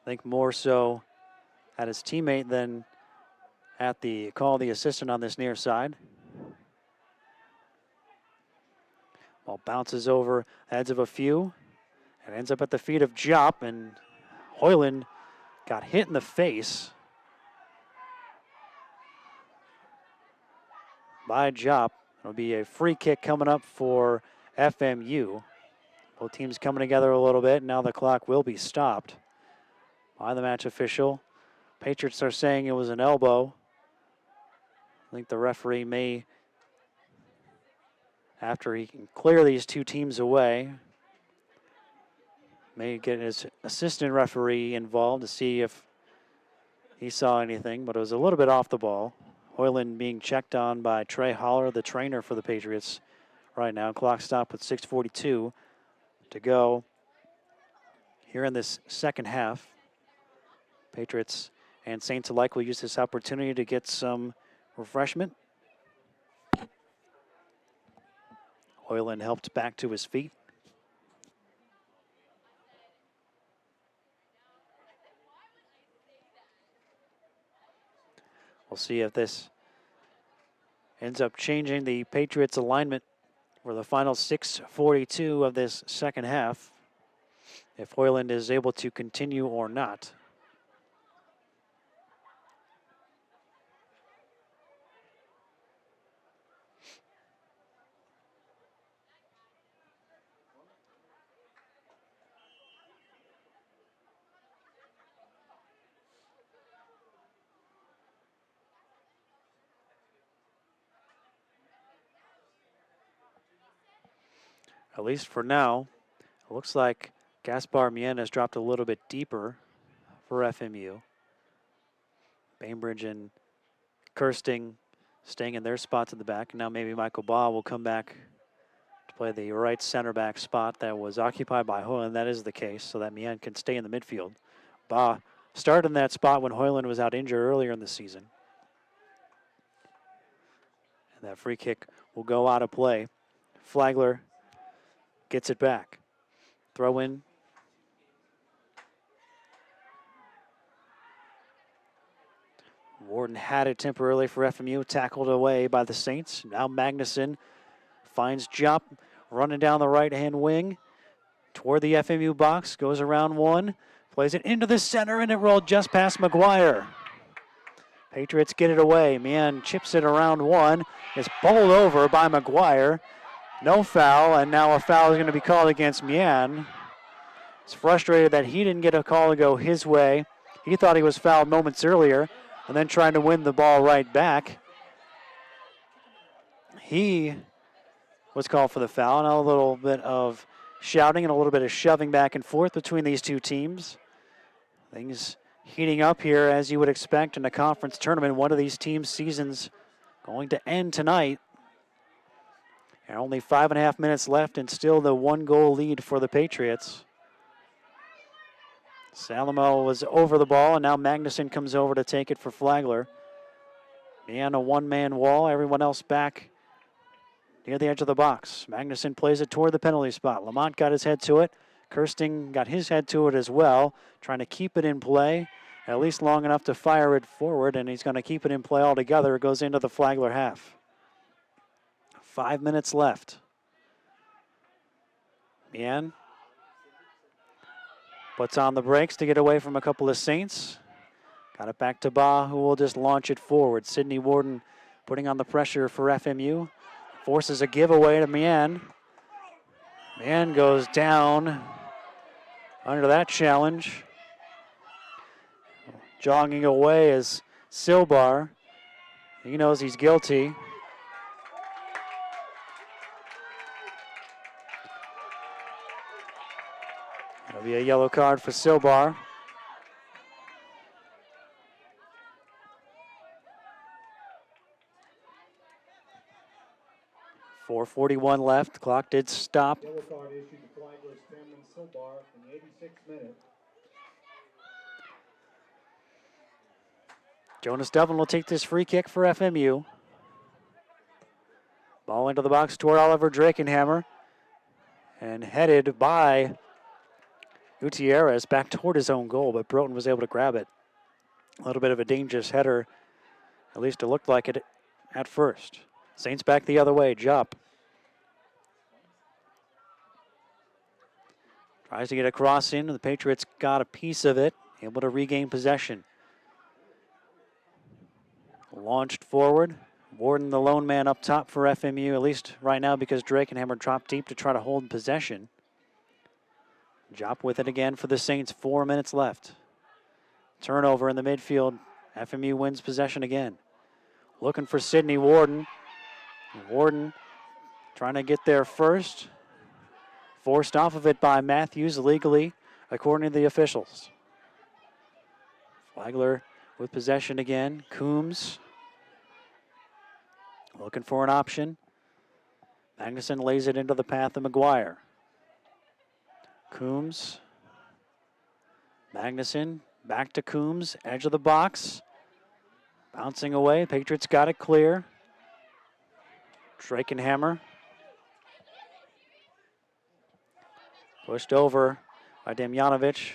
I think more so at his teammate than at the call the assistant on this near side. Ball bounces over heads of a few and ends up at the feet of Jop, and Hoyland got hit in the face by Jop. It'll be a free kick coming up for FMU. Both teams coming together a little bit. Now the clock will be stopped by the match official. Patriots are saying it was an elbow. I think the referee may, after he can clear these two teams away, may get his assistant referee involved to see if he saw anything, but it was a little bit off the ball. Hoyland being checked on by Trey Holler, the trainer for the Patriots right now. Clock stopped with 6:42 to go here in this second half. Patriots and Saints alike will use this opportunity to get some refreshment. Hoyland helped back to his feet. We'll see if this ends up changing the Patriots' alignment for the final 6:42 of this second half, if Hoyland is able to continue or not. At least for now, it looks like Gaspar Mien has dropped a little bit deeper for FMU. Bainbridge and Kirsting staying in their spots in the back. Now maybe Michael Baugh will come back to play the right center back spot that was occupied by Hoyland. That is the case, so that Mien can stay in the midfield. Baugh started in that spot when Hoyland was out injured earlier in the season. And that free kick will go out of play. Flagler gets it back. Throw in. Warden had it temporarily for FMU, tackled away by the Saints. Now Magnuson finds Jop running down the right-hand wing toward the FMU box, goes around one, plays it into the center, and it rolled just past McGuire. Patriots get it away. Mian chips it around one, is bowled over by McGuire. No foul, and now a foul is going to be called against Mian. He's frustrated that he didn't get a call to go his way. He thought he was fouled moments earlier, and then trying to win the ball right back. He was called for the foul, and a little bit of shouting and a little bit of shoving back and forth between these two teams. Things heating up here as you would expect in a conference tournament. One of these teams' season's going to end tonight. And only 5.5 minutes left and still the 1-goal lead for the Patriots. Salamo was over the ball, and now Magnuson comes over to take it for Flagler. And a one-man wall, everyone else back near the edge of the box. Magnuson plays it toward the penalty spot. Lamont got his head to it. Kirsting got his head to it as well, trying to keep it in play, at least long enough to fire it forward, and he's going to keep it in play altogether. It goes into the Flagler half. 5 minutes left. Mian puts on the brakes to get away from a couple of Saints. Got it back to Ba, who will just launch it forward. Sidney Warden putting on the pressure for FMU. Forces a giveaway to Mian. Mian goes down under that challenge. Jogging away is Silbar. He knows he's guilty. That'll be a yellow card for Silbar. .441 left. Clock did stop. Yellow card issued to Flagler's Cameron Silbar in the 86th minute. Jonas Devlin will take this free kick for FMU. Ball into the box toward Oliver Drakenhammer. And headed by Gutierrez back toward his own goal, but Broughton was able to grab it. A little bit of a dangerous header. At least it looked like it at first. Saints back the other way. Jop tries to get a cross in. The Patriots got a piece of it, able to regain possession. Launched forward. Warden, the lone man up top for FMU, at least right now, because Drakenhammer dropped deep to try to hold possession. Jop with it again for the Saints. 4 minutes left. Turnover in the midfield. FMU wins possession again. Looking for Sidney Warden. Warden trying to get there first. Forced off of it by Matthews legally, according to the officials. Flagler with possession again. Coombs looking for an option. Magnuson lays it into the path of McGuire. Coombs. Magnuson back to Coombs, edge of the box. Bouncing away. Patriots got it clear. Drakenhammer. Pushed over by Demjanovic.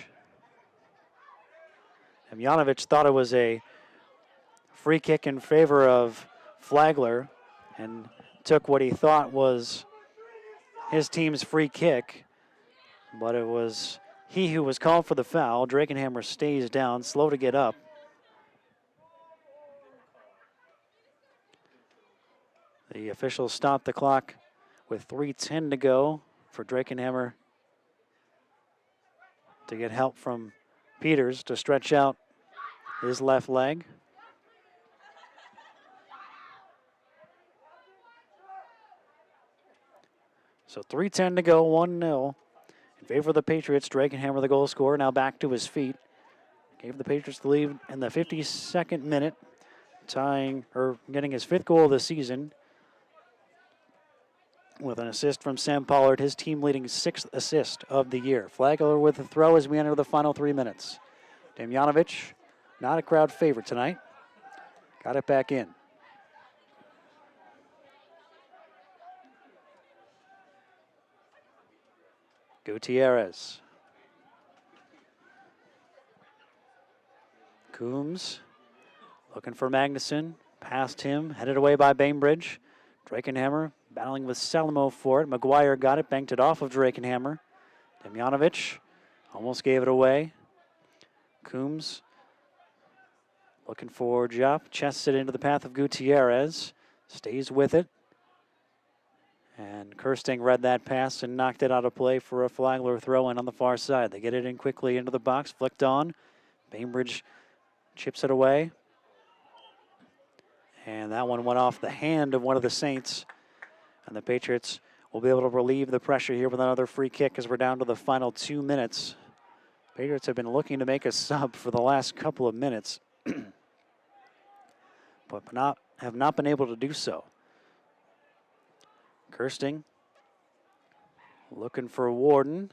Demjanovic thought it was a free kick in favor of Flagler and took what he thought was his team's free kick, but it was he who was called for the foul. Drakenhammer stays down, slow to get up. The officials stopped the clock with 3:10 to go for Drakenhammer to get help from Peters to stretch out his left leg. So 3:10 to go, 1-0 in favor of the Patriots. Drakenhammer, the goal scorer, now back to his feet. Gave the Patriots the lead in the 52nd minute, tying or getting his 5th goal of the season with an assist from Sam Pollard, his team leading 6th assist of the year. Flagler with the throw as we enter the final 3 minutes. Demjanovic, not a crowd favorite tonight. Got it back in. Gutierrez. Coombs looking for Magnuson. Past him, headed away by Bainbridge. Drakenhammer battling with Salamo for it. McGuire got it, banked it off of Drakenhammer. Demjanovic almost gave it away. Coombs looking for Jop, chests it into the path of Gutierrez, stays with it. And Kirsting read that pass and knocked it out of play for a Flagler throw-in on the far side. They get it in quickly into the box, flicked on. Bainbridge chips it away. And that one went off the hand of one of the Saints. And the Patriots will be able to relieve the pressure here with another free kick as we're down to the final 2 minutes. Patriots have been looking to make a sub for the last couple of minutes, but have not been able to do so. Kirsting looking for Warden.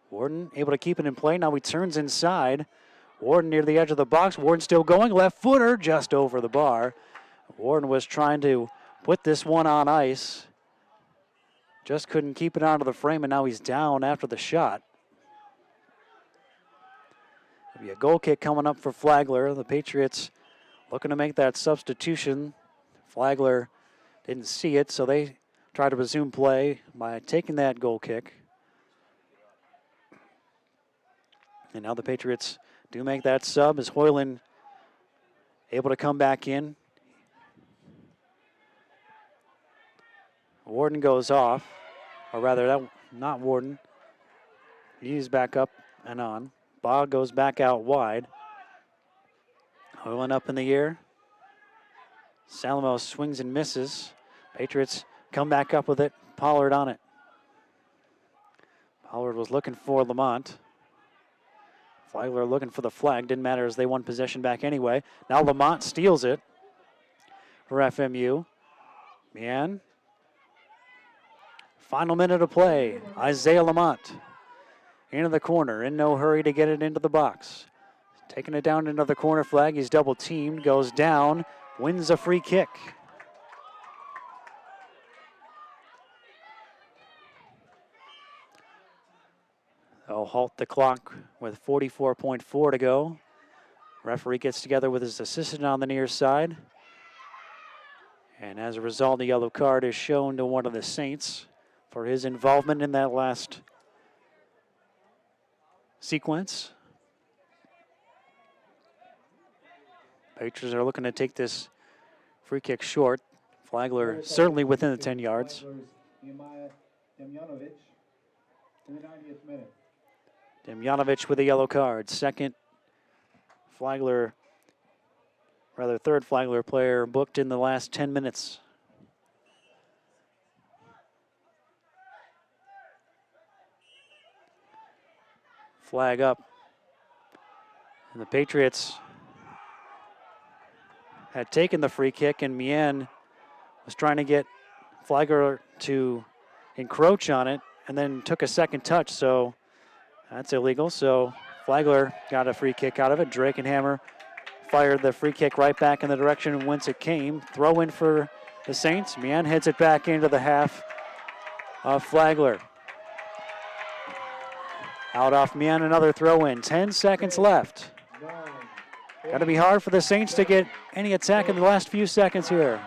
Warden able to keep it in play. Now he turns inside. Warden near the edge of the box. Warden still going. Left footer just over the bar. Warden was trying to put this one on ice. Just couldn't keep it onto the frame, and now he's down after the shot. There'll be a goal kick coming up for Flagler. The Patriots looking to make that substitution. Flagler didn't see it, so they try to resume play by taking that goal kick. And now the Patriots do make that sub as Hoyland able to come back in. Warden goes off, or rather, that not Warden. He's back up and on. Bog goes back out wide. Hoyland up in the air. Salamo swings and misses. Patriots come back up with it. Pollard on it. Pollard was looking for Lamont. Flagler looking for the flag. Didn't matter as they won possession back anyway. Now Lamont steals it for FMU. Mian. Final minute of play. Isaiah Lamont into the corner. In no hurry to get it into the box. Taking it down into the corner flag. He's double teamed. Goes down. Wins a free kick. They'll halt the clock with 44.4 to go. Referee gets together with his assistant on the near side. And as a result, a yellow card is shown to one of the Saints for his involvement in that last sequence. Patriots are looking to take this free kick short. Flagler certainly within the 10 yards. Demjanovic in the 90th minute. Demjanovic with a yellow card. Third Flagler player booked in the last 10 minutes. Flag up. And the Patriots had taken the free kick, and Mien was trying to get Flagler to encroach on it and then took a second touch, so that's illegal. So Flagler got a free kick out of it. Drakenhammer fired the free kick right back in the direction whence it came. Throw in for the Saints. Mien heads it back into the half of Flagler. Out off Mien, another throw in. 10 seconds left. Got to be hard for the Saints to get any attack in the last few seconds here.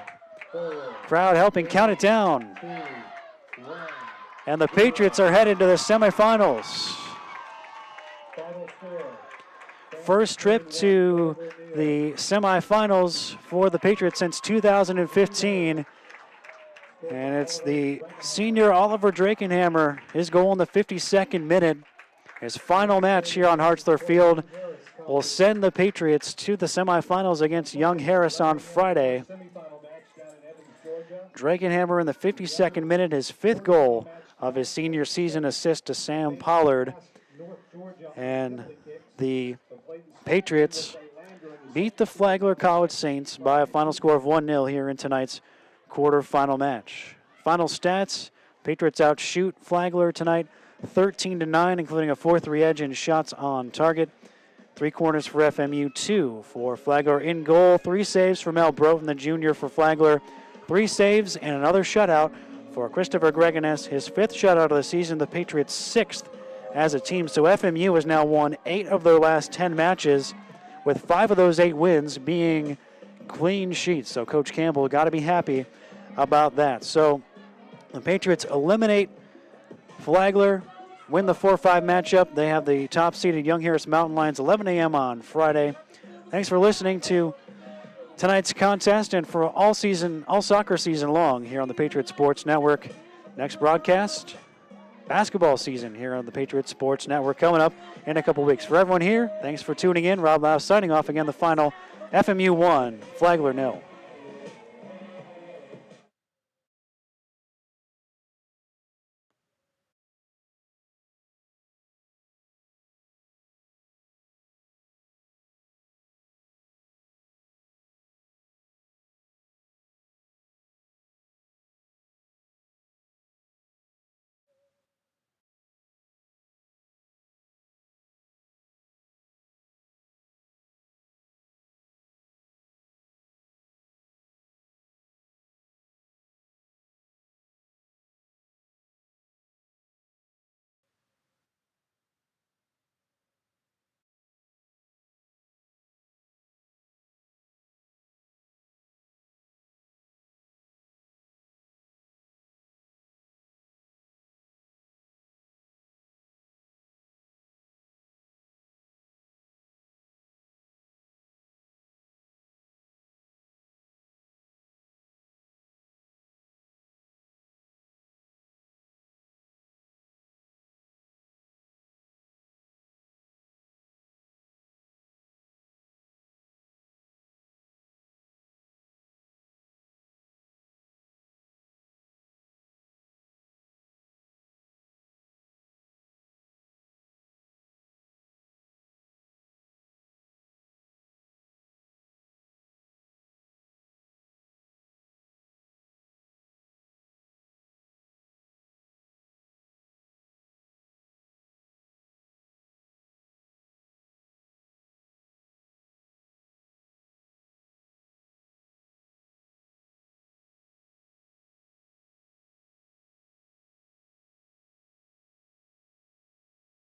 Crowd helping count it down. And the Patriots are headed to the semifinals. First trip to the semifinals for the Patriots since 2015. And it's the senior Oliver Drakenhammer, his goal in the 52nd minute. His final match here on Hartzler Field will send the Patriots to the semifinals against Young Harris on Friday. Drakenhammer in the 52nd minute, his fifth goal of his senior season assist to Sam Pollard. And the Patriots beat the Flagler College Saints by a final score of 1-0 here in tonight's quarterfinal match. Final stats, Patriots outshoot Flagler tonight 13-9, including a 4-3 edge in shots on target. 3 corners for FMU, 2 for Flagler. In goal, 3 saves for Mel Broughton, the junior for Flagler. 3 saves and another shutout for Christopher Greganes, his 5th shutout of the season, the Patriots' 6th as a team. So FMU has now won 8 of their last 10 matches, with 5 of those 8 wins being clean sheets. So Coach Campbell got to be happy about that. So the Patriots eliminate Flagler, win the 4-5 matchup. They have the top-seeded Young Harris Mountain Lions 11 a.m. on Friday. Thanks for listening to tonight's contest and for all soccer season long here on the Patriot Sports Network. Next broadcast, basketball season here on the Patriot Sports Network coming up in a couple weeks. For everyone here, thanks for tuning in. Rob Lau signing off again. The final: FMU 1, Flagler 0.